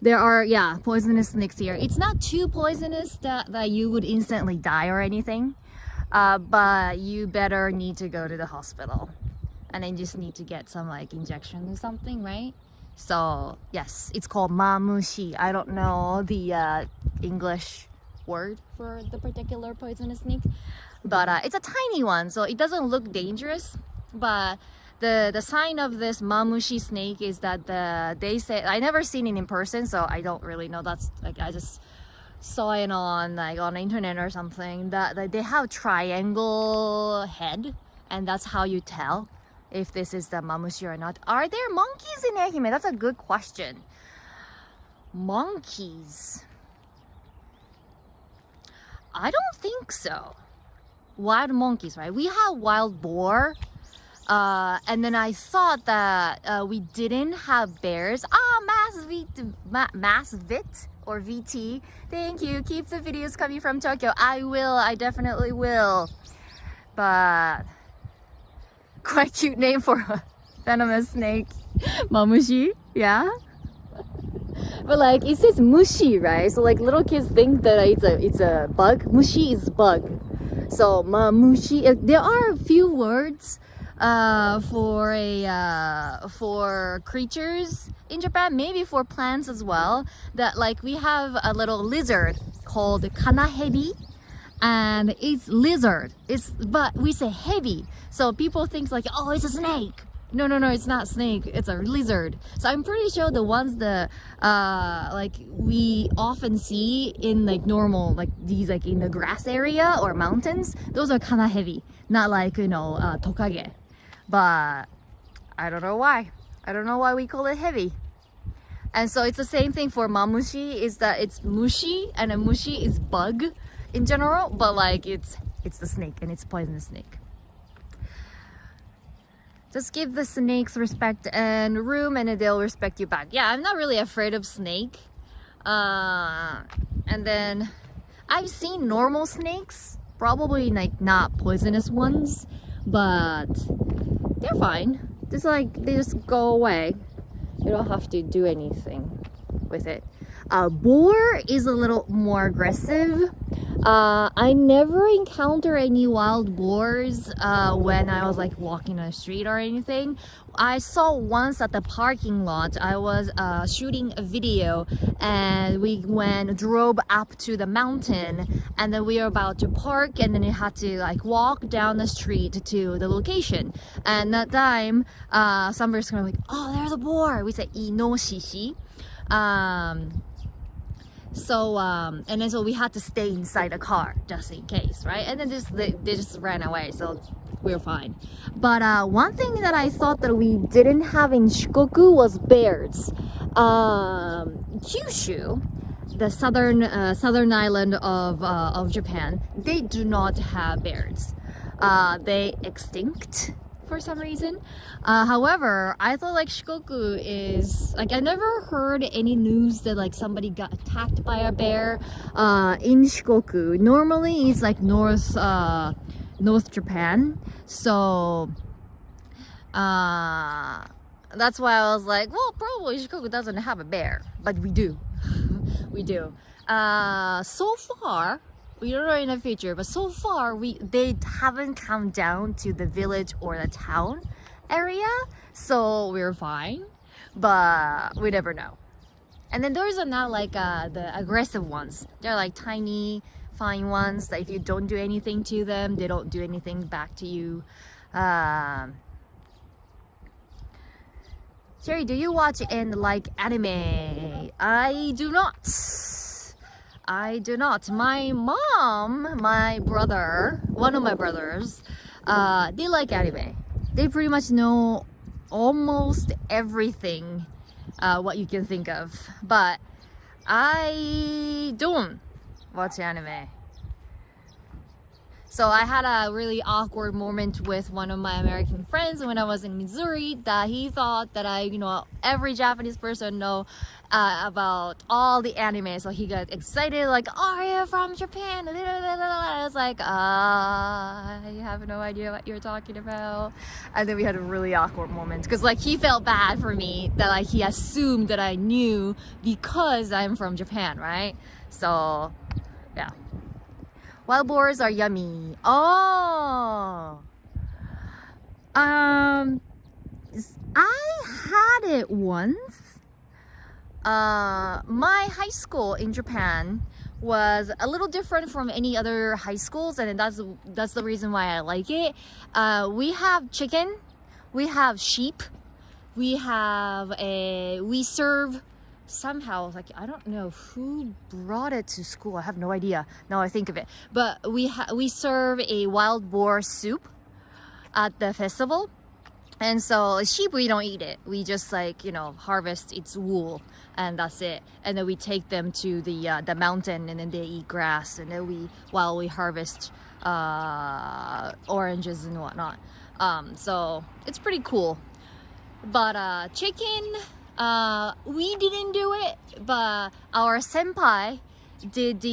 There are, yeah, poisonous snakes here. It's not too poisonous that you would instantly die or anything, but you better need to go to the hospital, and then just need to get some like injection or something, right? So yes, it's called mamushi. I don't know the English word for the particular poisonous snake, but it's a tiny one, so it doesn't look dangerous. But the sign of this mamushi snake is that they say, I never seen it in person, so I don't really know. That's like, I just saw it on like on the internet or something, that they have triangle head, and that's how you tell if this is the mamushi or not. Are there monkeys in Ehime? That's a good question. Monkeys? I don't think so. Wild monkeys, right? We have wild boar. And then I thought that we didn't have bears. Mass Vit or VT. Thank you. Keep the videos coming from Tokyo. I will. I definitely will. But quite cute name for a venomous snake. Mamushi, yeah. But like it says mushi, right? So like little kids think that it's a bug. Mushi is bug. So mamushi. There are a few words for creatures in Japan, maybe for plants as well. That like we have a little lizard called kanahebi. And it's lizard, but we say heavy, so people think like, oh, it's a snake. No, it's not snake, it's a lizard. So I'm pretty sure the ones that like we often see in like normal, like these like in the grass area or mountains, those are kind of heavy, not like, you know, tokage. But I don't know why we call it heavy. And so it's the same thing for mamushi, is that it's mushi, and a mushi is bug in general, but like it's the snake, and it's poisonous snake. Just give the snakes respect and room, and they'll respect you back. Yeah, I'm not really afraid of snake. And then I've seen normal snakes, probably like not poisonous ones, but they're fine. Just like they just go away. You don't have to do anything with it. Boar is a little more aggressive. I never encountered any wild boars when I was like walking on the street or anything. I saw once at the parking lot. I was shooting a video and we drove up to the mountain, and then we were about to park, and then you had to like walk down the street to the location. And that time somebody's kind of like, oh, there's a boar. We said inoshishi. And then so we had to stay inside the car just in case, right? And then they just ran away, so we're fine. But one thing that I thought that we didn't have in Shikoku was bears. Kyushu, the southern island of Japan, they do not have bears. They extinct for some reason. However, I thought like Shikoku is like, I never heard any news that like somebody got attacked by a bear in Shikoku. Normally it's like North Japan, so that's why I was like, well, probably Shikoku doesn't have a bear, but we do. We do. So far, we don't know in the future, but so far they haven't come down to the village or the town area, so we're fine, but we never know. And then those are not like the aggressive ones. They're like tiny, fine ones that if you don't do anything to them, they don't do anything back to you. Sherry, do you watch and like anime? I do not. My mom, my brother, one of my brothers, they like anime. They pretty much know almost everything what you can think of, but I don't watch anime. So I had a really awkward moment with one of my American friends when I was in Missouri, that he thought that every Japanese person know about all the anime. So he got excited like, are you from Japan? I was like, I have no idea what you're talking about. And then we had a really awkward moment because like he felt bad for me that like he assumed that I knew because I'm from Japan, right? So yeah. Wild boars are yummy. Oh, I had it once. My high school in Japan was a little different from any other high schools, and that's the reason why I like it. We have chicken, we have sheep, we serve. Somehow, like, I don't know who brought it to school. I have no idea. Now I think of it. But we serve a wild boar soup at the festival. And so sheep, we don't eat it. We just like, harvest its wool and that's it. And then we take them to the mountain and then they eat grass. And then while we harvest oranges and whatnot. So it's pretty cool. But chicken, we didn't do it, but our senpai did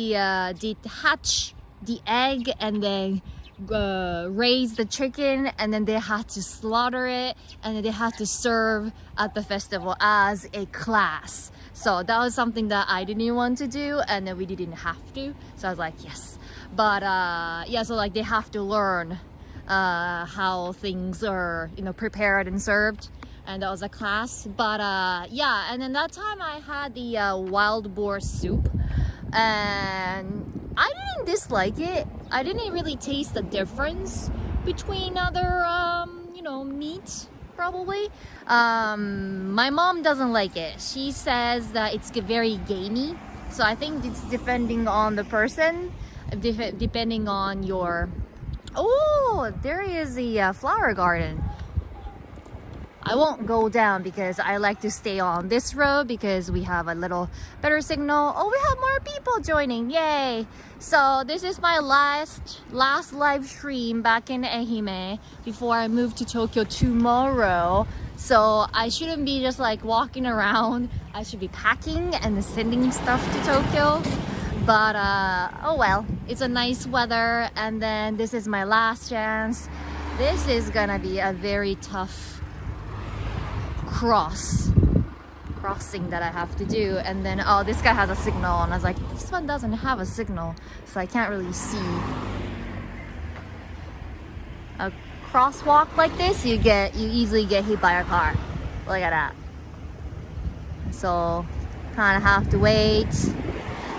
hatch the egg and then raise the chicken, and then they had to slaughter it, and then they had to serve at the festival as a class. So that was something that I didn't want to do, and then we didn't have to. So I was like, yes. But yeah, so like they have to learn how things are prepared and served. And that was a class. But yeah, and then that time I had the wild boar soup, and I didn't dislike it. I didn't really taste the difference between other meat, probably. My mom doesn't like it. She says that it's very gamey, so I think it's depending on the person, depending on your... Oh, there is a flower garden. I won't go down because I like to stay on this road because we have a little better signal. Oh, we have more people joining, yay! So this is my last live stream back in Ehime before I move to Tokyo tomorrow. So I shouldn't be just like walking around. I should be packing and sending stuff to Tokyo. But oh well, it's a nice weather. And then this is my last chance. This is gonna be a very tough crossing that I have to do. And then, oh, this guy has a signal, and I was like, this one doesn't have a signal, so I can't really see. A crosswalk like this, you easily get hit by a car. Look at that. So kind of have to wait.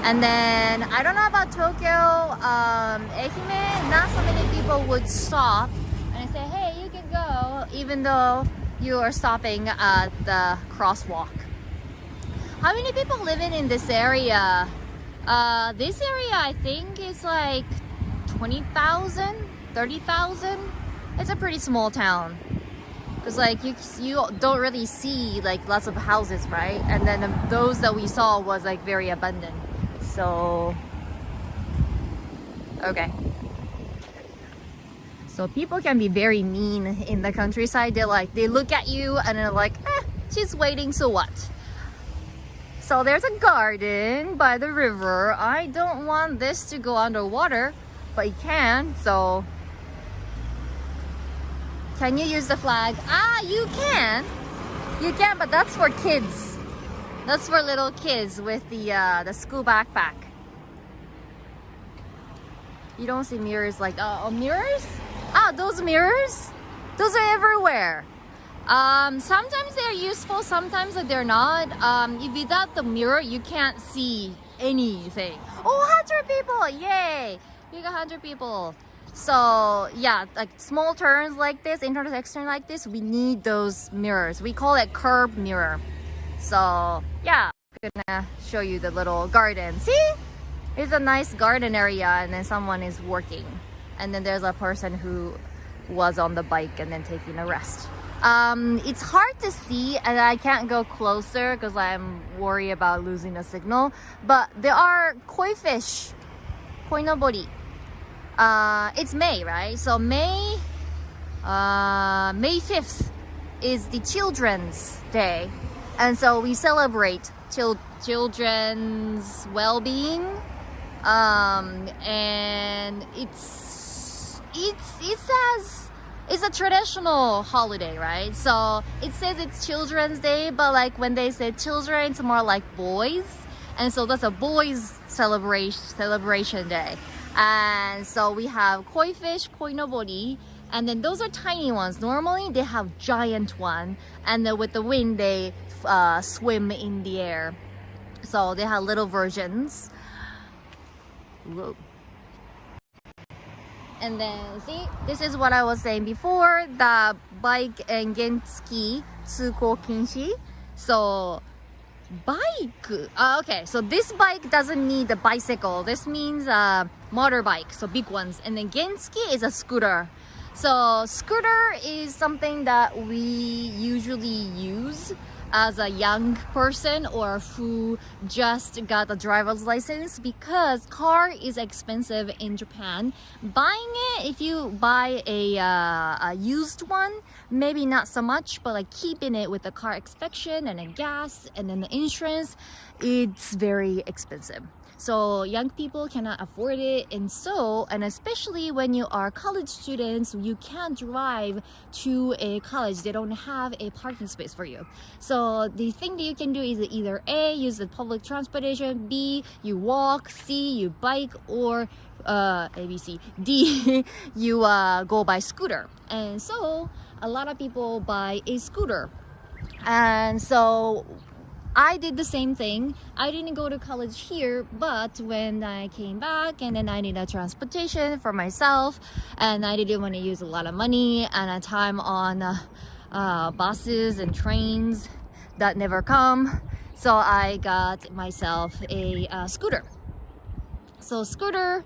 And then I don't know about Tokyo, Ehime, not so many people would stop and say, hey, you can go, even though you are stopping at the crosswalk. How many people living in this area? This area I think is like 20,000, 30,000. It's a pretty small town. Because like you don't really see like lots of houses, right? And then those that we saw was like very abundant. So, okay. So people can be very mean in the countryside. They look at you and they're like, she's waiting, so what? So there's a garden by the river. I don't want this to go underwater, but it can, so. Can you use the flag? You can. You can, but that's for kids. That's for little kids with the school backpack. You don't see mirrors like, mirrors? Those mirrors? Those are everywhere. Sometimes they're useful, sometimes they're not. Without the mirror, you can't see anything. Oh, 100 people! Yay! We got 100 people. So yeah, like small turns like this, intersection like this, we need those mirrors. We call it curb mirror. So yeah, I'm gonna show you the little garden. See? It's a nice garden area, and then someone is working. And then there's a person who was on the bike and then taking a rest. It's hard to see, and I can't go closer because I'm worried about losing the signal. But there are koi fish, koinobori. It's May, right? So May 5th is the Children's Day, and so we celebrate children's well-being. And it's a traditional holiday, right? So it says it's Children's Day, but like when they say children, it's more like boys, and so that's a boys celebration day. And so we have koi fish, koinobori, and then those are tiny ones. Normally they have giant one, and then with the wind they swim in the air. So they have little versions. Whoa. And then see, this is what I was saying before, the bike and genski tsuko kinshi. So bike, okay, so this bike doesn't need a bicycle. This means motorbike, so big ones. And then genski is a scooter. So scooter is something that we usually use as a young person or who just got a driver's license, because car is expensive in Japan. Buying it, if you buy a used one, maybe not so much, but like keeping it with the car inspection and the gas and then the insurance, it's very expensive. So young people cannot afford it, and especially when you are college students, you can't drive to a college. They don't have a parking space for you. So the thing that you can do is either A, use the public transportation, B, you walk, C, you bike, or A, B, C, D, you go by scooter. And so a lot of people buy a scooter. And so I did the same thing. I didn't go to college here, but when I came back and then I needed transportation for myself, and I didn't want to use a lot of money and time on buses and trains that never come, so I got myself a scooter. So scooter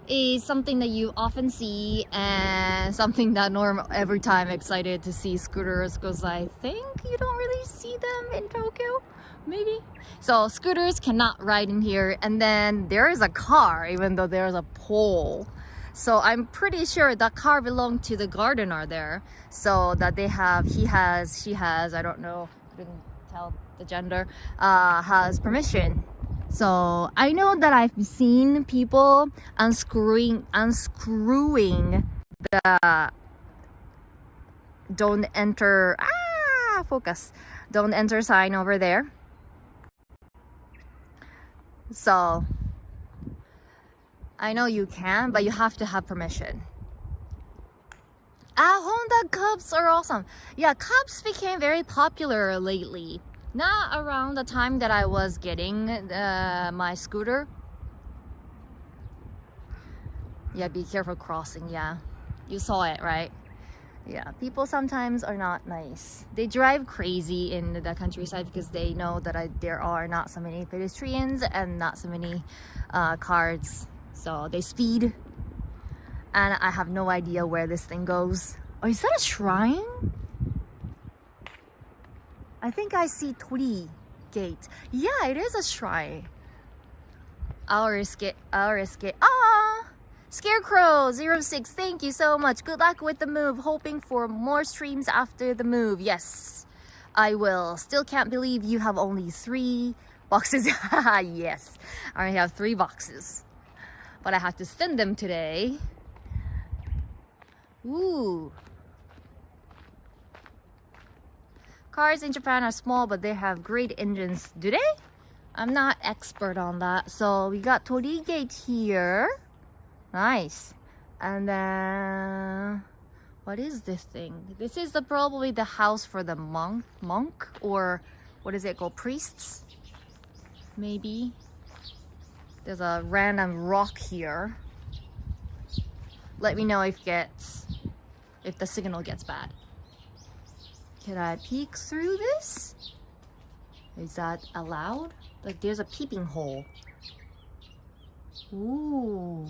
is something that you often see, and something that every time excited to see scooters, because I think you don't really see them in Tokyo, maybe. So scooters cannot ride in here, and then there is a car even though there's a pole. So I'm pretty sure that car belonged to the gardener there, so that she has, I don't know, couldn't tell the gender, has permission So I know that I've seen people unscrewing the don't enter focus don't enter sign over there. So I know you can, but you have to have permission. Honda Cubs are awesome. Yeah, Cubs became very popular lately. Not around the time that I was getting my scooter. Yeah, be careful crossing. Yeah, you saw it, right? Yeah, people sometimes are not nice. They drive crazy in the countryside because they know that there are not so many pedestrians and not so many cars. So they speed. And I have no idea where this thing goes. Oh, is that a shrine? I think I see Tori Gate. Yeah, it is a shrine. I'll risk it. Ah! Scarecrow06, thank you so much. Good luck with the move. Hoping for more streams after the move. Yes, I will. Still can't believe you have only 3 boxes. Yes, I only have 3 boxes. But I have to send them today. Ooh. Cars in Japan are small, but they have great engines. Do they? I'm not expert on that. So we got Tori Gate here. Nice. And then what is this thing? This is probably the house for the monk, or what is it called? Priests? Maybe. There's a random rock here. Let me know if the signal gets bad. Can I peek through this? Is that allowed? Like there's a peeping hole. Ooh.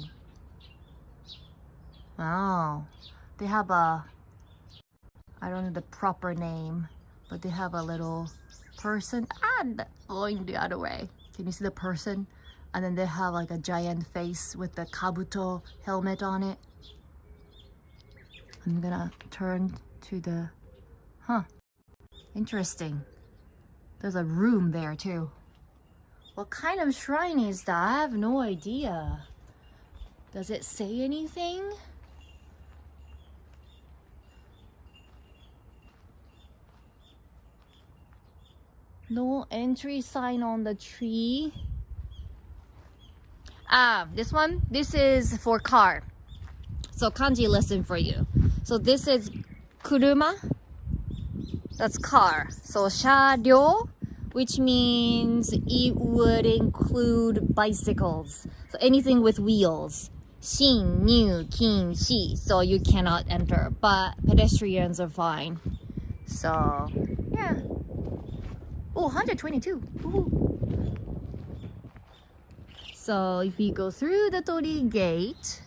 Wow. They have I don't know the proper name, but they have a little person and going the other way. Can you see the person? And then they have like a giant face with the kabuto helmet on it. I'm gonna turn to the... Huh. Interesting. There's a room there too. What kind of shrine is that? I have no idea. Does it say anything? No entry sign on the tree. This one? This is for car. So kanji lesson for you. So this is kuruma. That's car. So 車両, which means it would include bicycles. So anything with wheels. 進入禁止. So you cannot enter, but pedestrians are fine. So yeah. Oh, 122. Ooh. So if you go through the Tori Gate,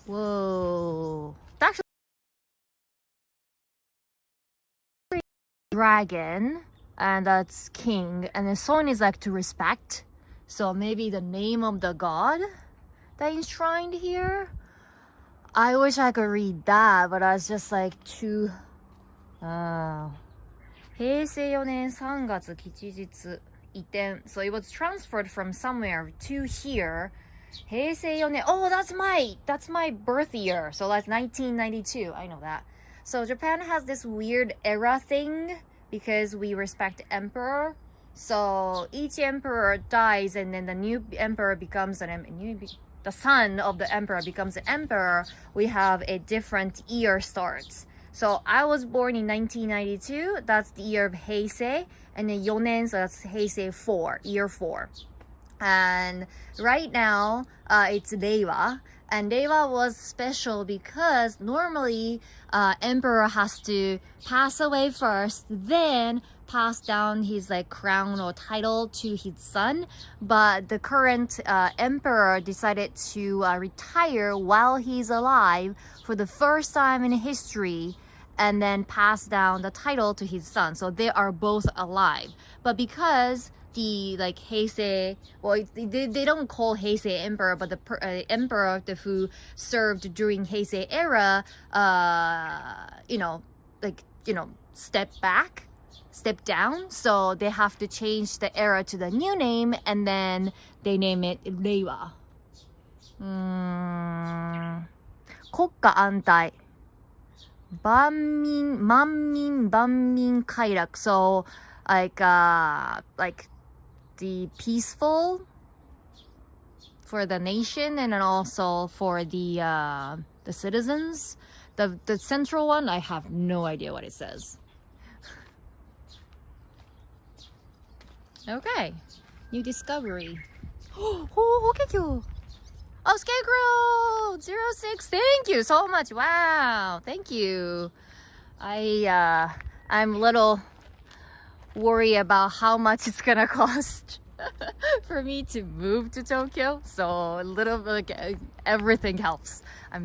whoa, actually dragon, and that's king, and the song is like to respect. So maybe the name of the god that enshrined here. I wish I could read that, but I was just like too. 平成4年3月吉日移転. So it was transferred from somewhere to here. 平成4年. Oh, that's my birth year. So that's 1992. I know that. So Japan has this weird era thing because we respect emperor. So each emperor dies, and then the new emperor becomes the son of the emperor becomes the emperor. We have a different year starts. So I was born in 1992. That's the year of Heisei, and then Yonen, so that's Heisei 4, year 4. And right now, it's Reiwa. And Reiwa was special because normally emperor has to pass away first, then pass down his like crown or title to his son. But the current emperor decided to retire while he's alive for the first time in history, and then pass down the title to his son. So they are both alive. But because the like Heisei, well, they don't call Heisei emperor, but the emperor who served during Heisei era, step back. step down, so they have to change the era to the new name, and then they name it Reiwa. 国家安泰 万民快楽 so like the peaceful for the nation and then also for the citizens. The central one, I have no idea what it says. Okay, new discovery. Oh, okay, oh, Scarecrow 06. Thank you so much. Wow, thank you. I'm a little worried about how much it's gonna cost for me to move to Tokyo. So a little bit, like, everything helps. I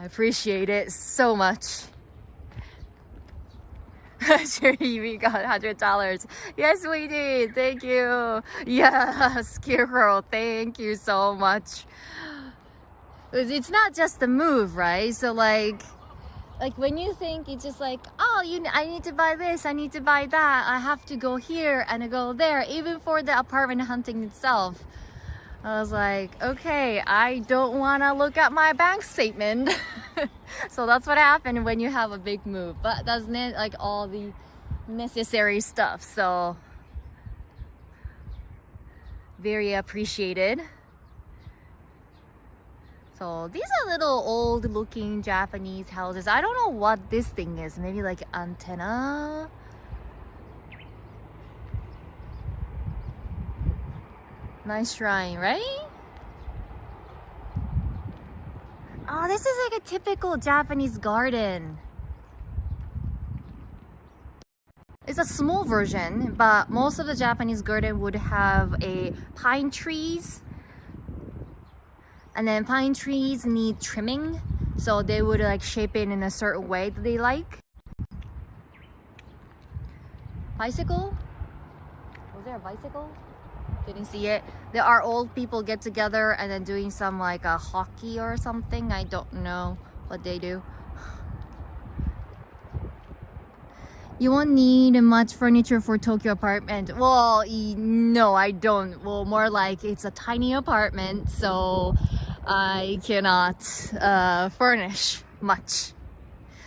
appreciate it so much. Sure, we got $100. Yes, we did. Thank you. Yeah, Scarecrow, thank you so much. It's not just the move, right? So like when you think it's just like, oh, I need to buy this, I need to buy that, I have to go here and go there, even for the apartment hunting itself. I was like, okay, I don't want to look at my bank statement. So that's what happened when you have a big move, but that's not like all the necessary stuff. So very appreciated. So these are little old looking Japanese houses. I don't know what this thing is. Maybe like antenna. Nice shrine, right? Oh, this is like a typical Japanese garden. It's a small version, but most of the Japanese garden would have a pine trees. And then pine trees need trimming, so they would like shape it in a certain way that they like. Bicycle? Was there a bicycle? Didn't see it. There are old people get together and then doing some like a hockey or something. I don't know what they do. You won't need much furniture for Tokyo apartment. Well, no, I don't. Well, more like it's a tiny apartment, so I cannot furnish much.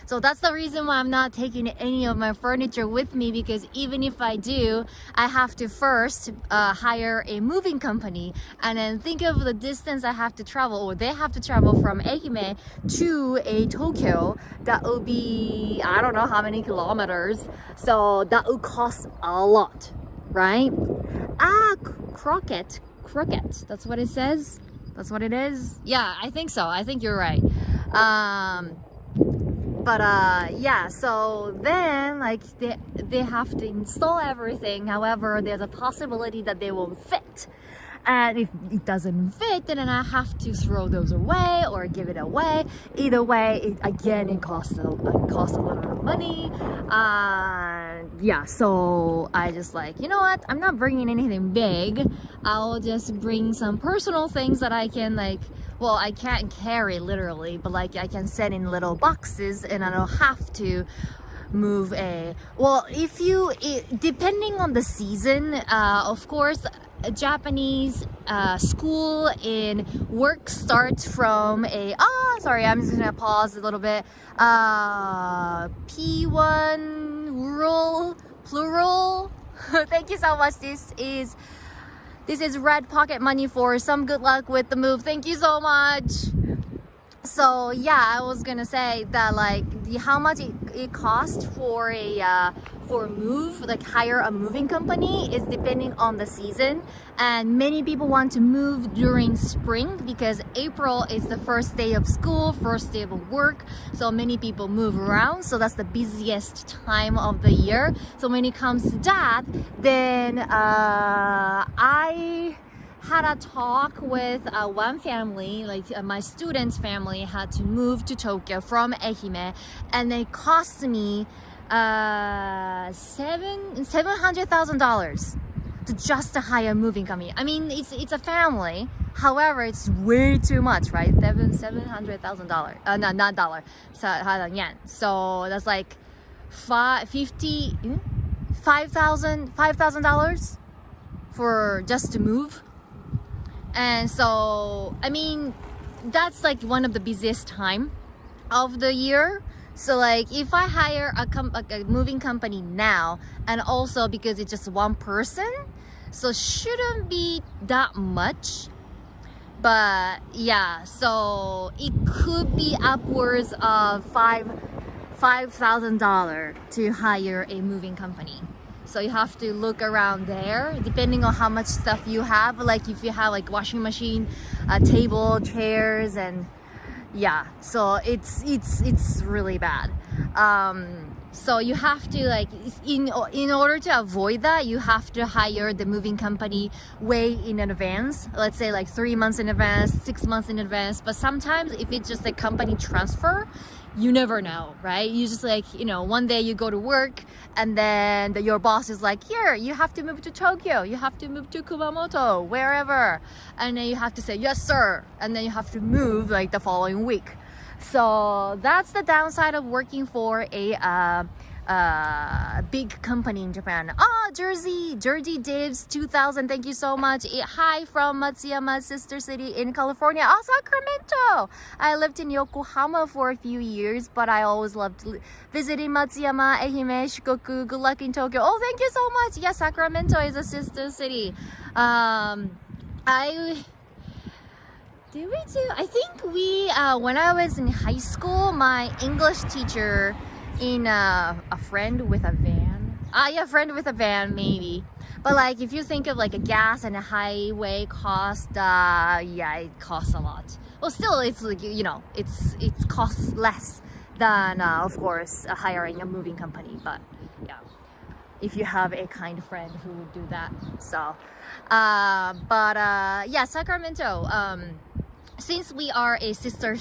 So that's the reason why I'm not taking any of my furniture with me, because even if I do, I have to first hire a moving company and then think of the distance I have to travel, or they have to travel from Ehime to a Tokyo. That will be, I don't know how many kilometers. So that will cost a lot, right? Croquet. That's what it says. That's what it is. Yeah, I think so. I think you're right. Yeah, so then like they have to install everything. However, there's a possibility that they won't fit, and if it doesn't fit, then I have to throw those away or give it away. Either way, it costs a lot of money. Yeah, so I just like, you know what, I'm not bringing anything big. I'll just bring some personal things that I can like, well, I can't carry literally, but like I can set in little boxes and I don't have to move well, depending on the season, of course, a Japanese school and work starts from sorry, I'm just gonna pause a little bit. P1 rural plural. Thank you so much. This is red pocket money for some good luck with the move. Thank you so much. So yeah, I was gonna say that like how much it costs for a move, like hire a moving company, is depending on the season. And many people want to move during spring because April is the first day of school, first day of work, so many people move around, so that's the busiest time of the year. So when it comes to that, then I had a talk with one family, like my student's family had to move to Tokyo from Ehime, and it cost me $700,000 to just hire a moving company. I mean, it's a family. However, it's way too much, right? $700,000. No, not dollar. So yen. So that's like $5,000 for just to move. And so I mean, that's like one of the busiest time of the year. So like if I hire a moving company now, and also because it's just one person, so shouldn't be that much. But yeah, so it could be upwards of $5,000 to hire a moving company. So you have to look around there depending on how much stuff you have. Like if you have like washing machine, table, chairs, and yeah, so it's really bad. So you have to like in order to avoid that, you have to hire the moving company way in advance. Let's say like 3 months in advance, 6 months in advance. But sometimes if it's just a company transfer, you never know, right? You just like, you know, one day you go to work and then your boss is like, here, you have to move to Tokyo, you have to move to Kumamoto, wherever, and then you have to say yes sir, and then you have to move like the following week. So that's the downside of working for a big company in Japan. Jersey Dibs 2000, thank you so much. Hi from Matsuyama, sister city in California. Sacramento. I lived in Yokohama for a few years, but I always loved visiting Matsuyama, Ehime, Shikoku. Good luck in Tokyo. Oh, thank you so much. Yeah, Sacramento is a sister city. I think we when I was in high school, my English teacher in a friend with a van. Yeah, friend with a van maybe. But like if you think of like a gas and a highway cost, yeah, it costs a lot. Well, still it's like, you know, it costs less than of course hiring a moving company. But yeah, if you have a kind friend who would do that. So yeah, Sacramento. Since we are a sister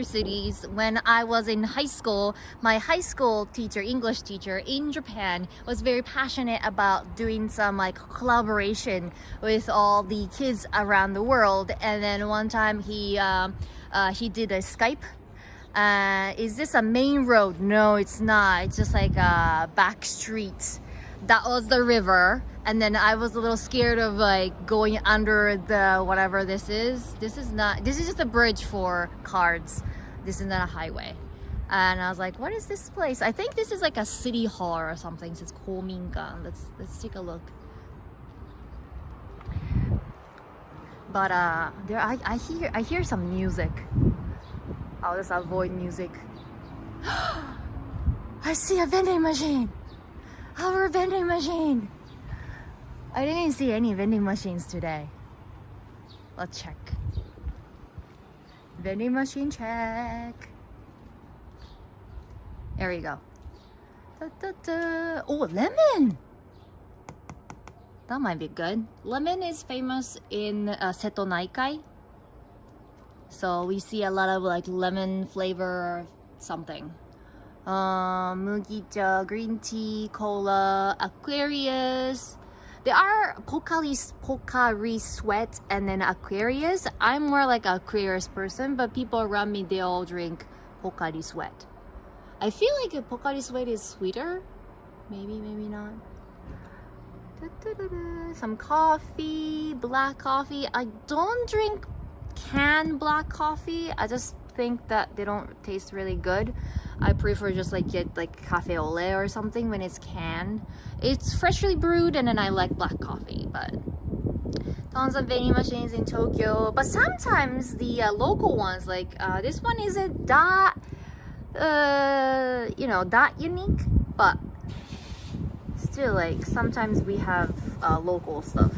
cities, when I was in high school, my high school teacher, English teacher in Japan, was very passionate about doing some like collaboration with all the kids around the world. And then one time he did a Skype. Is this a main road? No, it's not. It's just like a back street. That was the river. And then I was a little scared of like going under the whatever this is. This is just a bridge for cars. This is not a highway. And I was like, what is this place? I think this is like a city hall or something. It says Kominkan. Let's take a look. But there I hear some music. I'll just avoid music. I see a vending machine. Our vending machine. I didn't see any vending machines today. Let's check. Vending machine check. There we go. Oh, lemon! That might be good. Lemon is famous in Seto Naikai. So we see a lot of like lemon flavor something. Mugicha, green tea, cola, Aquarius. There are Pocari Sweat and then Aquarius. I'm more like an Aquarius person, but people around me, they all drink Pocari Sweat. I feel like a Pocari Sweat is sweeter. Maybe not. Some coffee, black coffee. I don't drink canned black coffee. I just think that they don't taste really good. I prefer just like get like cafe au lait or something when it's canned. It's freshly brewed, and then I like black coffee. But tons of vending machines in Tokyo. But sometimes the local ones, like this one isn't that that unique, but still like sometimes we have local stuff,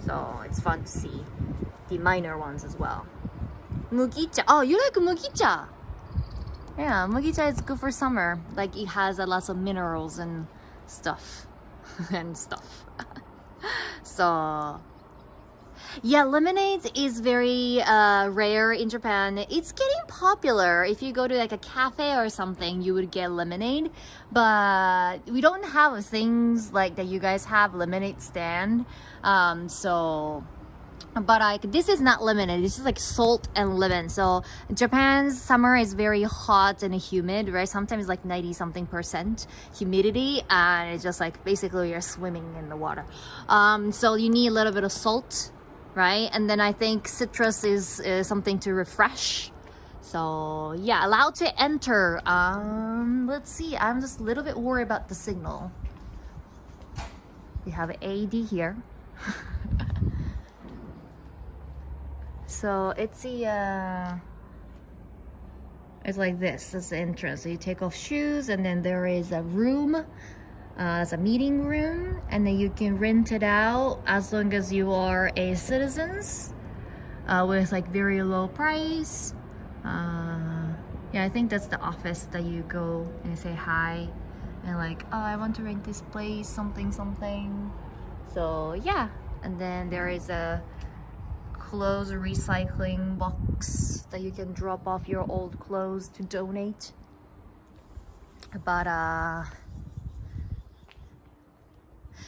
so it's fun to see the minor ones as well. Mugicha. Oh, you like mugicha? Yeah, mugicha is good for summer. Like it has lots of minerals and stuff. So yeah, lemonade is very rare in Japan. It's getting popular. If you go to like a cafe or something, you would get lemonade, but we don't have things like that you guys have, lemonade stand. So but like this is not lemonade, this is like salt and lemon. So Japan's summer is very hot and humid, right? Sometimes like 90 something percent humidity, and it's just like basically you're swimming in the water. So you need a little bit of salt, right? And then I think citrus is something to refresh. So yeah, allowed to enter. Let's see, I'm just a little bit worried about the signal. We have AD here. So it's like this. That's the entrance. So you take off shoes, and then there is a room. It's a meeting room, and then you can rent it out as long as you are a citizens, with like very low price. Yeah, I think that's the office that you go and say hi, and like, oh, I want to rent this place, something something. So yeah, and then there is a clothes recycling box that you can drop off your old clothes to donate. But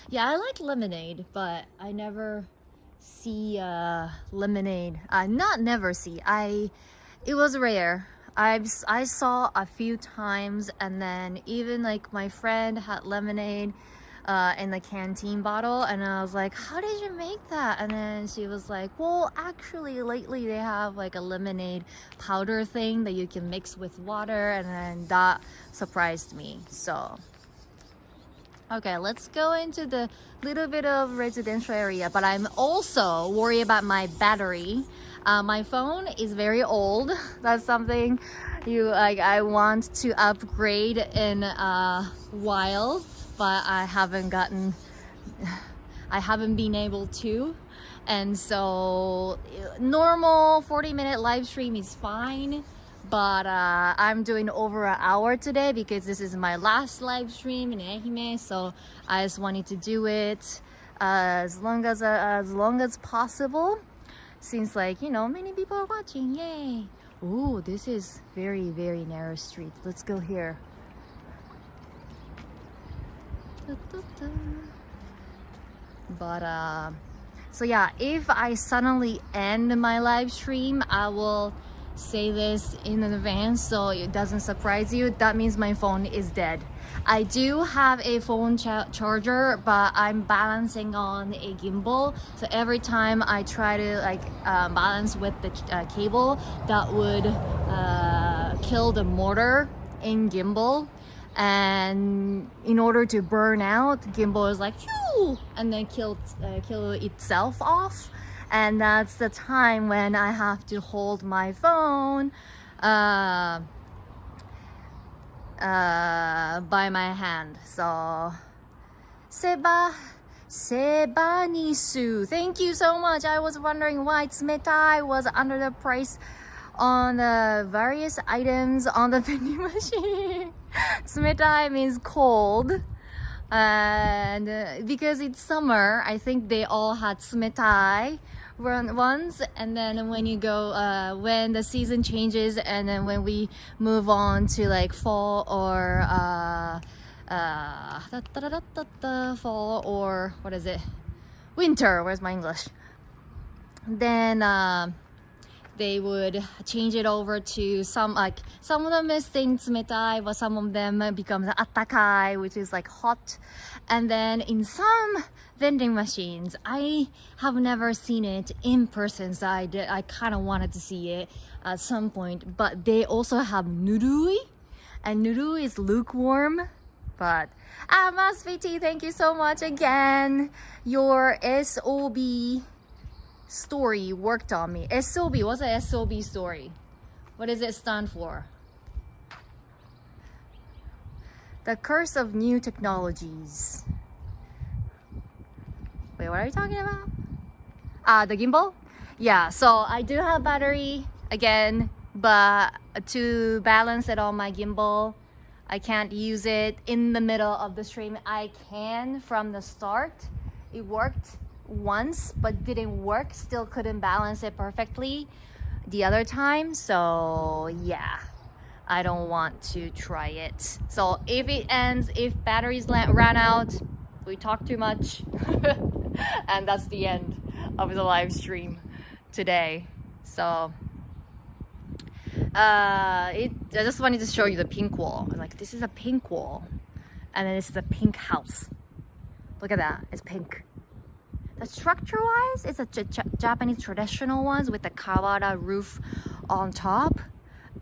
yeah, I like lemonade, but I never see lemonade. Not never see. It was rare. I saw a few times, and then even like my friend had lemonade in the canteen bottle, and I was like, how did you make that? And then she was like, well, actually lately they have like a lemonade powder thing that you can mix with water, and then that surprised me. So okay, let's go into the little bit of residential area, but I'm also worried about my battery. My phone is very old. That's something I want to upgrade in a while, but I haven't been able to. And so normal 40-minute live stream is fine, but I'm doing over an hour today because this is my last live stream in Ehime, so I just wanted to do it as long as possible, since like, you know, many people are watching. Yay! Oh, this is very narrow street. Let's go here. But so yeah, if I suddenly end my live stream, I will say this in advance so it doesn't surprise you. That means my phone is dead. I do have a phone charger, but I'm balancing on a gimbal, so every time I try to like balance with the cable, that would kill the motor in gimbal. And in order to burn out, gimbal is like phew, and then kill itself off, and that's the time when I have to hold my phone by my hand. So Seba Nisu, thank you so much. I was wondering why Tsumetai was under the price on the various items on the vending machine. Tsumetai means cold, and because it's summer, I think they all had tsumetai ones. And then when you go when the season changes, and then when we move on to like fall or fall, or what is it, winter, where's my English, then they would change it over to some of them is saying tsumetai, but some of them becomes attakai, which is like hot. And then in some vending machines, I have never seen it in person, so I kind of wanted to see it at some point, but they also have nurui, and nurui is lukewarm. But Masviti, thank you so much again. Your SOB story worked on me. SOB, what's a SOB story? What does it stand for? The curse of new technologies. Wait, what are you talking about? The gimbal? Yeah, so I do have battery again, but to balance it on my gimbal, I can't use it in the middle of the stream. I can from the start. It worked once, but didn't work. Still couldn't balance it perfectly the other time. So yeah, I don't want to try it. So if it ends, if batteries ran out, we talk too much, and that's the end. of the live stream today. So I just wanted to show you the pink wall. Like, this is a pink wall, and then this is a pink house. Look at that, it's pink. The structure-wise, it's a Japanese traditional ones with the kawara roof on top.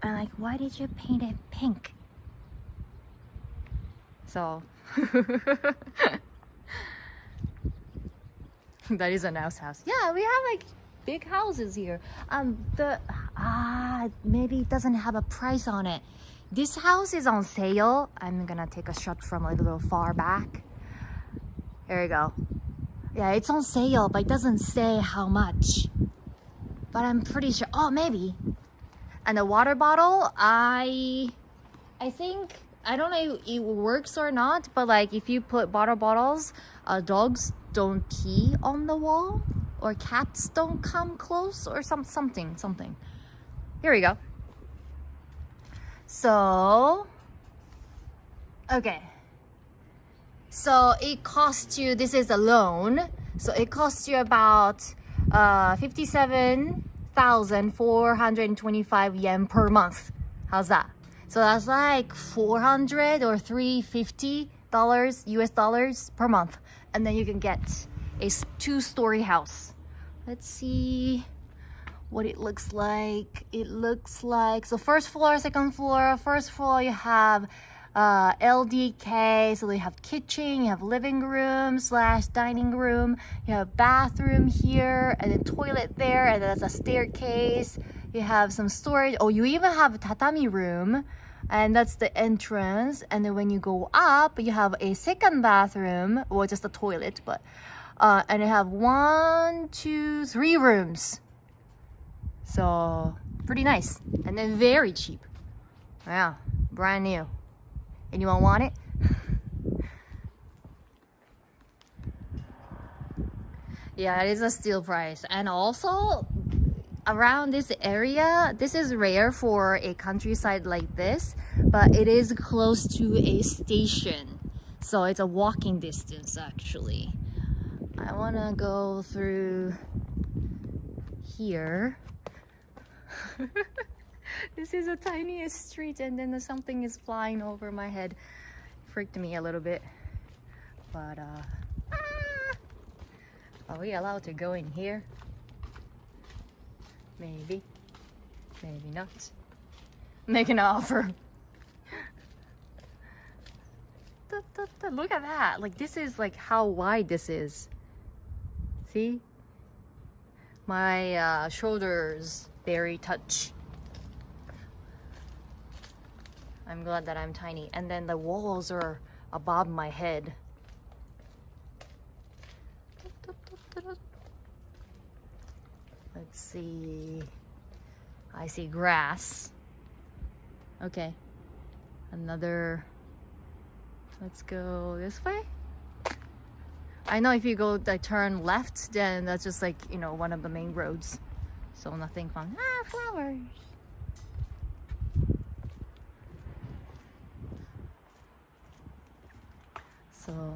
And like, why did you paint it pink? So that is a nice house. Yeah, we have like big houses here. Maybe it doesn't have a price on it. This house is on sale. I'm gonna take a shot from a little far back. Here we go. Yeah, it's on sale, but it doesn't say how much. But I'm pretty sure. Oh, maybe. And the water bottle, I think, I don't know if it works or not, but like if you put water bottles, dogs don't pee on the wall, or cats don't come close, or something. Here we go. So, okay. So it costs you, this is a loan, so it costs you about 57,425 yen per month. How's that? So that's like 400 or $350 US dollars per month, and then you can get a 2-story house. Let's see what it looks like. It looks like, so first floor, second floor. First floor you have LDK, so they have kitchen, you have living room / dining room, you have bathroom here, and then toilet there, and then there's a staircase. You have some storage. Oh, you even have a tatami room, and that's the entrance. And then when you go up, you have a second bathroom, or just a toilet, but and you have 1, 2, 3 rooms. So pretty nice, and then very cheap. Yeah, brand new. Anyone want it? Yeah, it is a steal price. And also around this area, this is rare for a countryside like this, but it is close to a station, so it's a walking distance actually. I want to go through here. This is the tiniest street, and then something is flying over my head. Freaked me a little bit. But are we allowed to go in here? Maybe. Maybe not. Make an offer. Look at that. Like, this is like how wide this is. See? My shoulders barely touch. I'm glad that I'm tiny. And then the walls are above my head. Let's see. I see grass. Okay. Another. Let's go this way. I know if you go like turn left, then that's just like, you know, one of the main roads. So nothing fun. Ah, flowers. So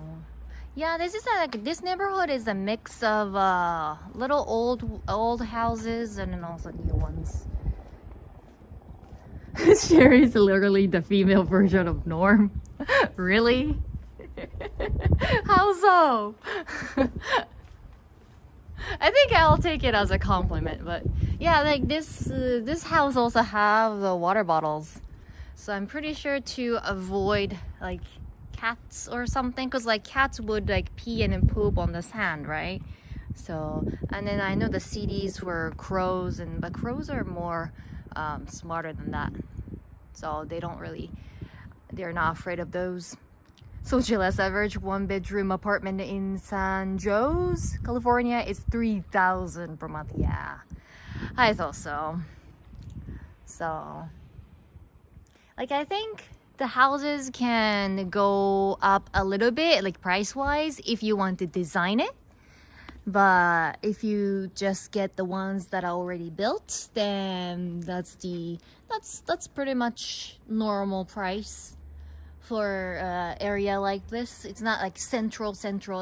yeah, this is like, this neighborhood is a mix of little old houses and then also new ones. Sherry is literally the female version of Norm. Really? How so? I think I'll take it as a compliment, but yeah, like this house also have the water bottles, so I'm pretty sure to avoid like cats or something, because like cats would like pee and then poop on the sand, right? So, and then I know the cities were crows, but crows are more smarter than that, so they're not afraid of those. So Chile's average 1-bedroom apartment in San Jose, California is $3,000 per month. Yeah, I thought so. So, like, I think the houses can go up a little bit, like price-wise, if you want to design it. But if you just get the ones that are already built, then that's pretty much normal price area like this. It's not like central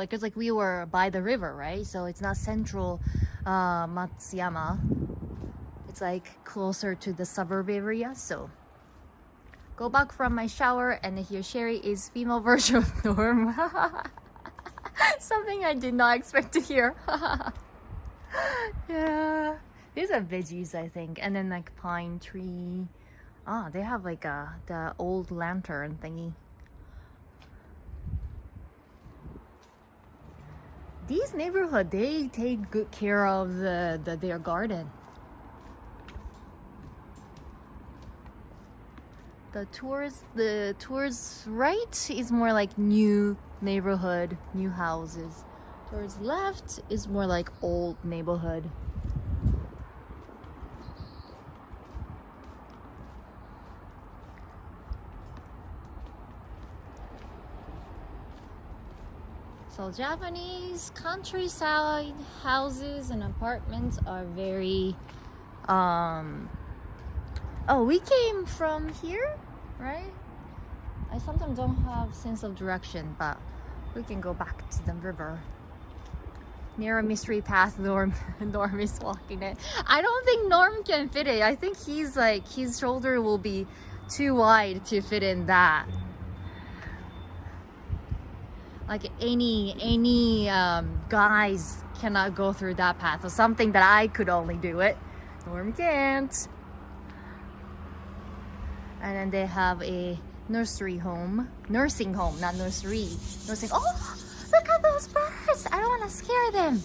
because like we were by the river, right? So it's not central Matsuyama. It's like closer to the suburb area. So go back from my shower and here Sherry is female version of Norm. Something I did not expect to hear. Yeah, these are veggies I think, and then like pine tree. Ah, they have like the old lantern thingy. These neighborhood, they take good care of their garden. The towards right is more like new neighborhood, new houses. Towards left is more like old neighborhood. So Japanese countryside houses and apartments are very oh, we came from here, right? I sometimes don't have sense of direction, but we can go back to the river. Near a mystery path, Norm is walking it. I don't think Norm can fit it. I think he's like, his shoulder will be too wide to fit in that. Like any guys cannot go through that path, or something that I could only do it. Norm can't. And then they have a nursing home, not nursery. Nursing. Oh, look at those birds! I don't want to scare them.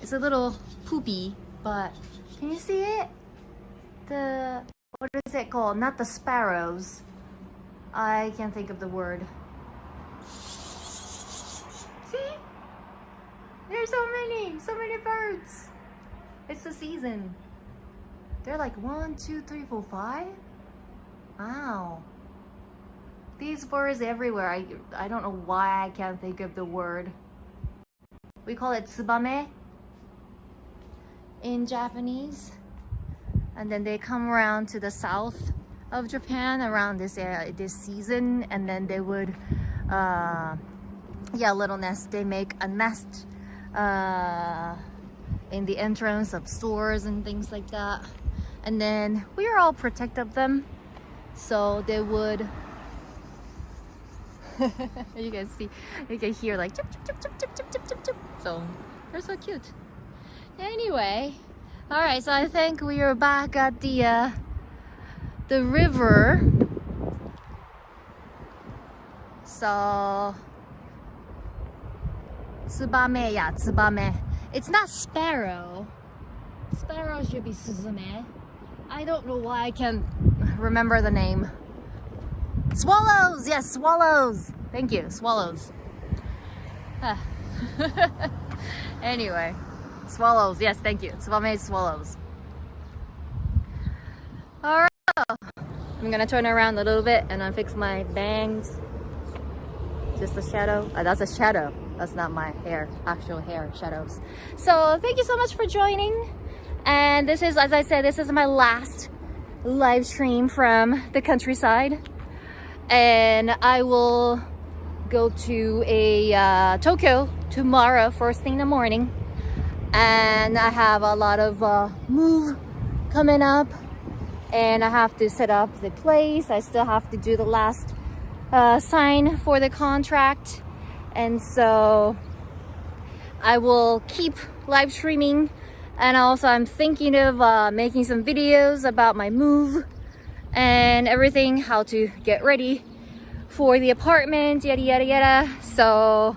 It's a little poopy, but can you see it? What is it called? Not the sparrows. I can't think of the word. See? There's so many birds. It's the season. They're like 1, 2, 3, 4, 5. Wow. These birds everywhere. I don't know why I can't think of the word. We call it tsubame in Japanese. And then they come around to the south of Japan around this area, this season, and then they would little nest. They make a nest in the entrance of stores and things like that. And then we are all protective of them. So they would you can see, you can hear like chip, chip, chip, chip, chip, chip, chip, chip. So they're so cute. Anyway, all right, so I think we are back at the river. So tsubame, yeah, tsubame. It's not sparrow. Sparrow should be suzume. I don't know why I can't remember the name. Swallows! Yes, swallows! Thank you, swallows. Anyway, swallows. Yes, thank you. Tsubame swallows. Alright. I'm gonna turn around a little bit and then fix my bangs. Just a shadow. That's a shadow. That's not my hair, actual hair, shadows. So thank you so much for joining. And this is, as I said, this is my last live stream from the countryside. And I will go to Tokyo tomorrow, first thing in the morning. And I have a lot of move coming up. And I have to set up the place. I still have to do the last sign for the contract. And so I will keep live streaming. And also I'm thinking of making some videos about my move and everything, how to get ready for the apartment, yada yada yada. So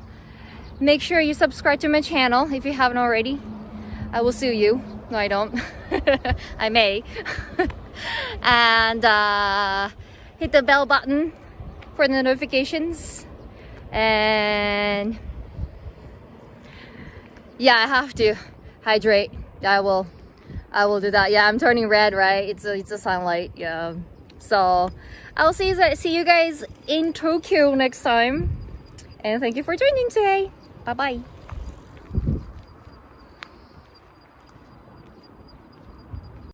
make sure you subscribe to my channel if you haven't already. I will sue you. No, I don't. I may. And hit the bell button for the notifications. And yeah, I have to hydrate. I will do that. Yeah, I'm turning red, right? It's a sunlight. Yeah. So I will see you guys in Tokyo next time. And thank you for joining today. Bye bye.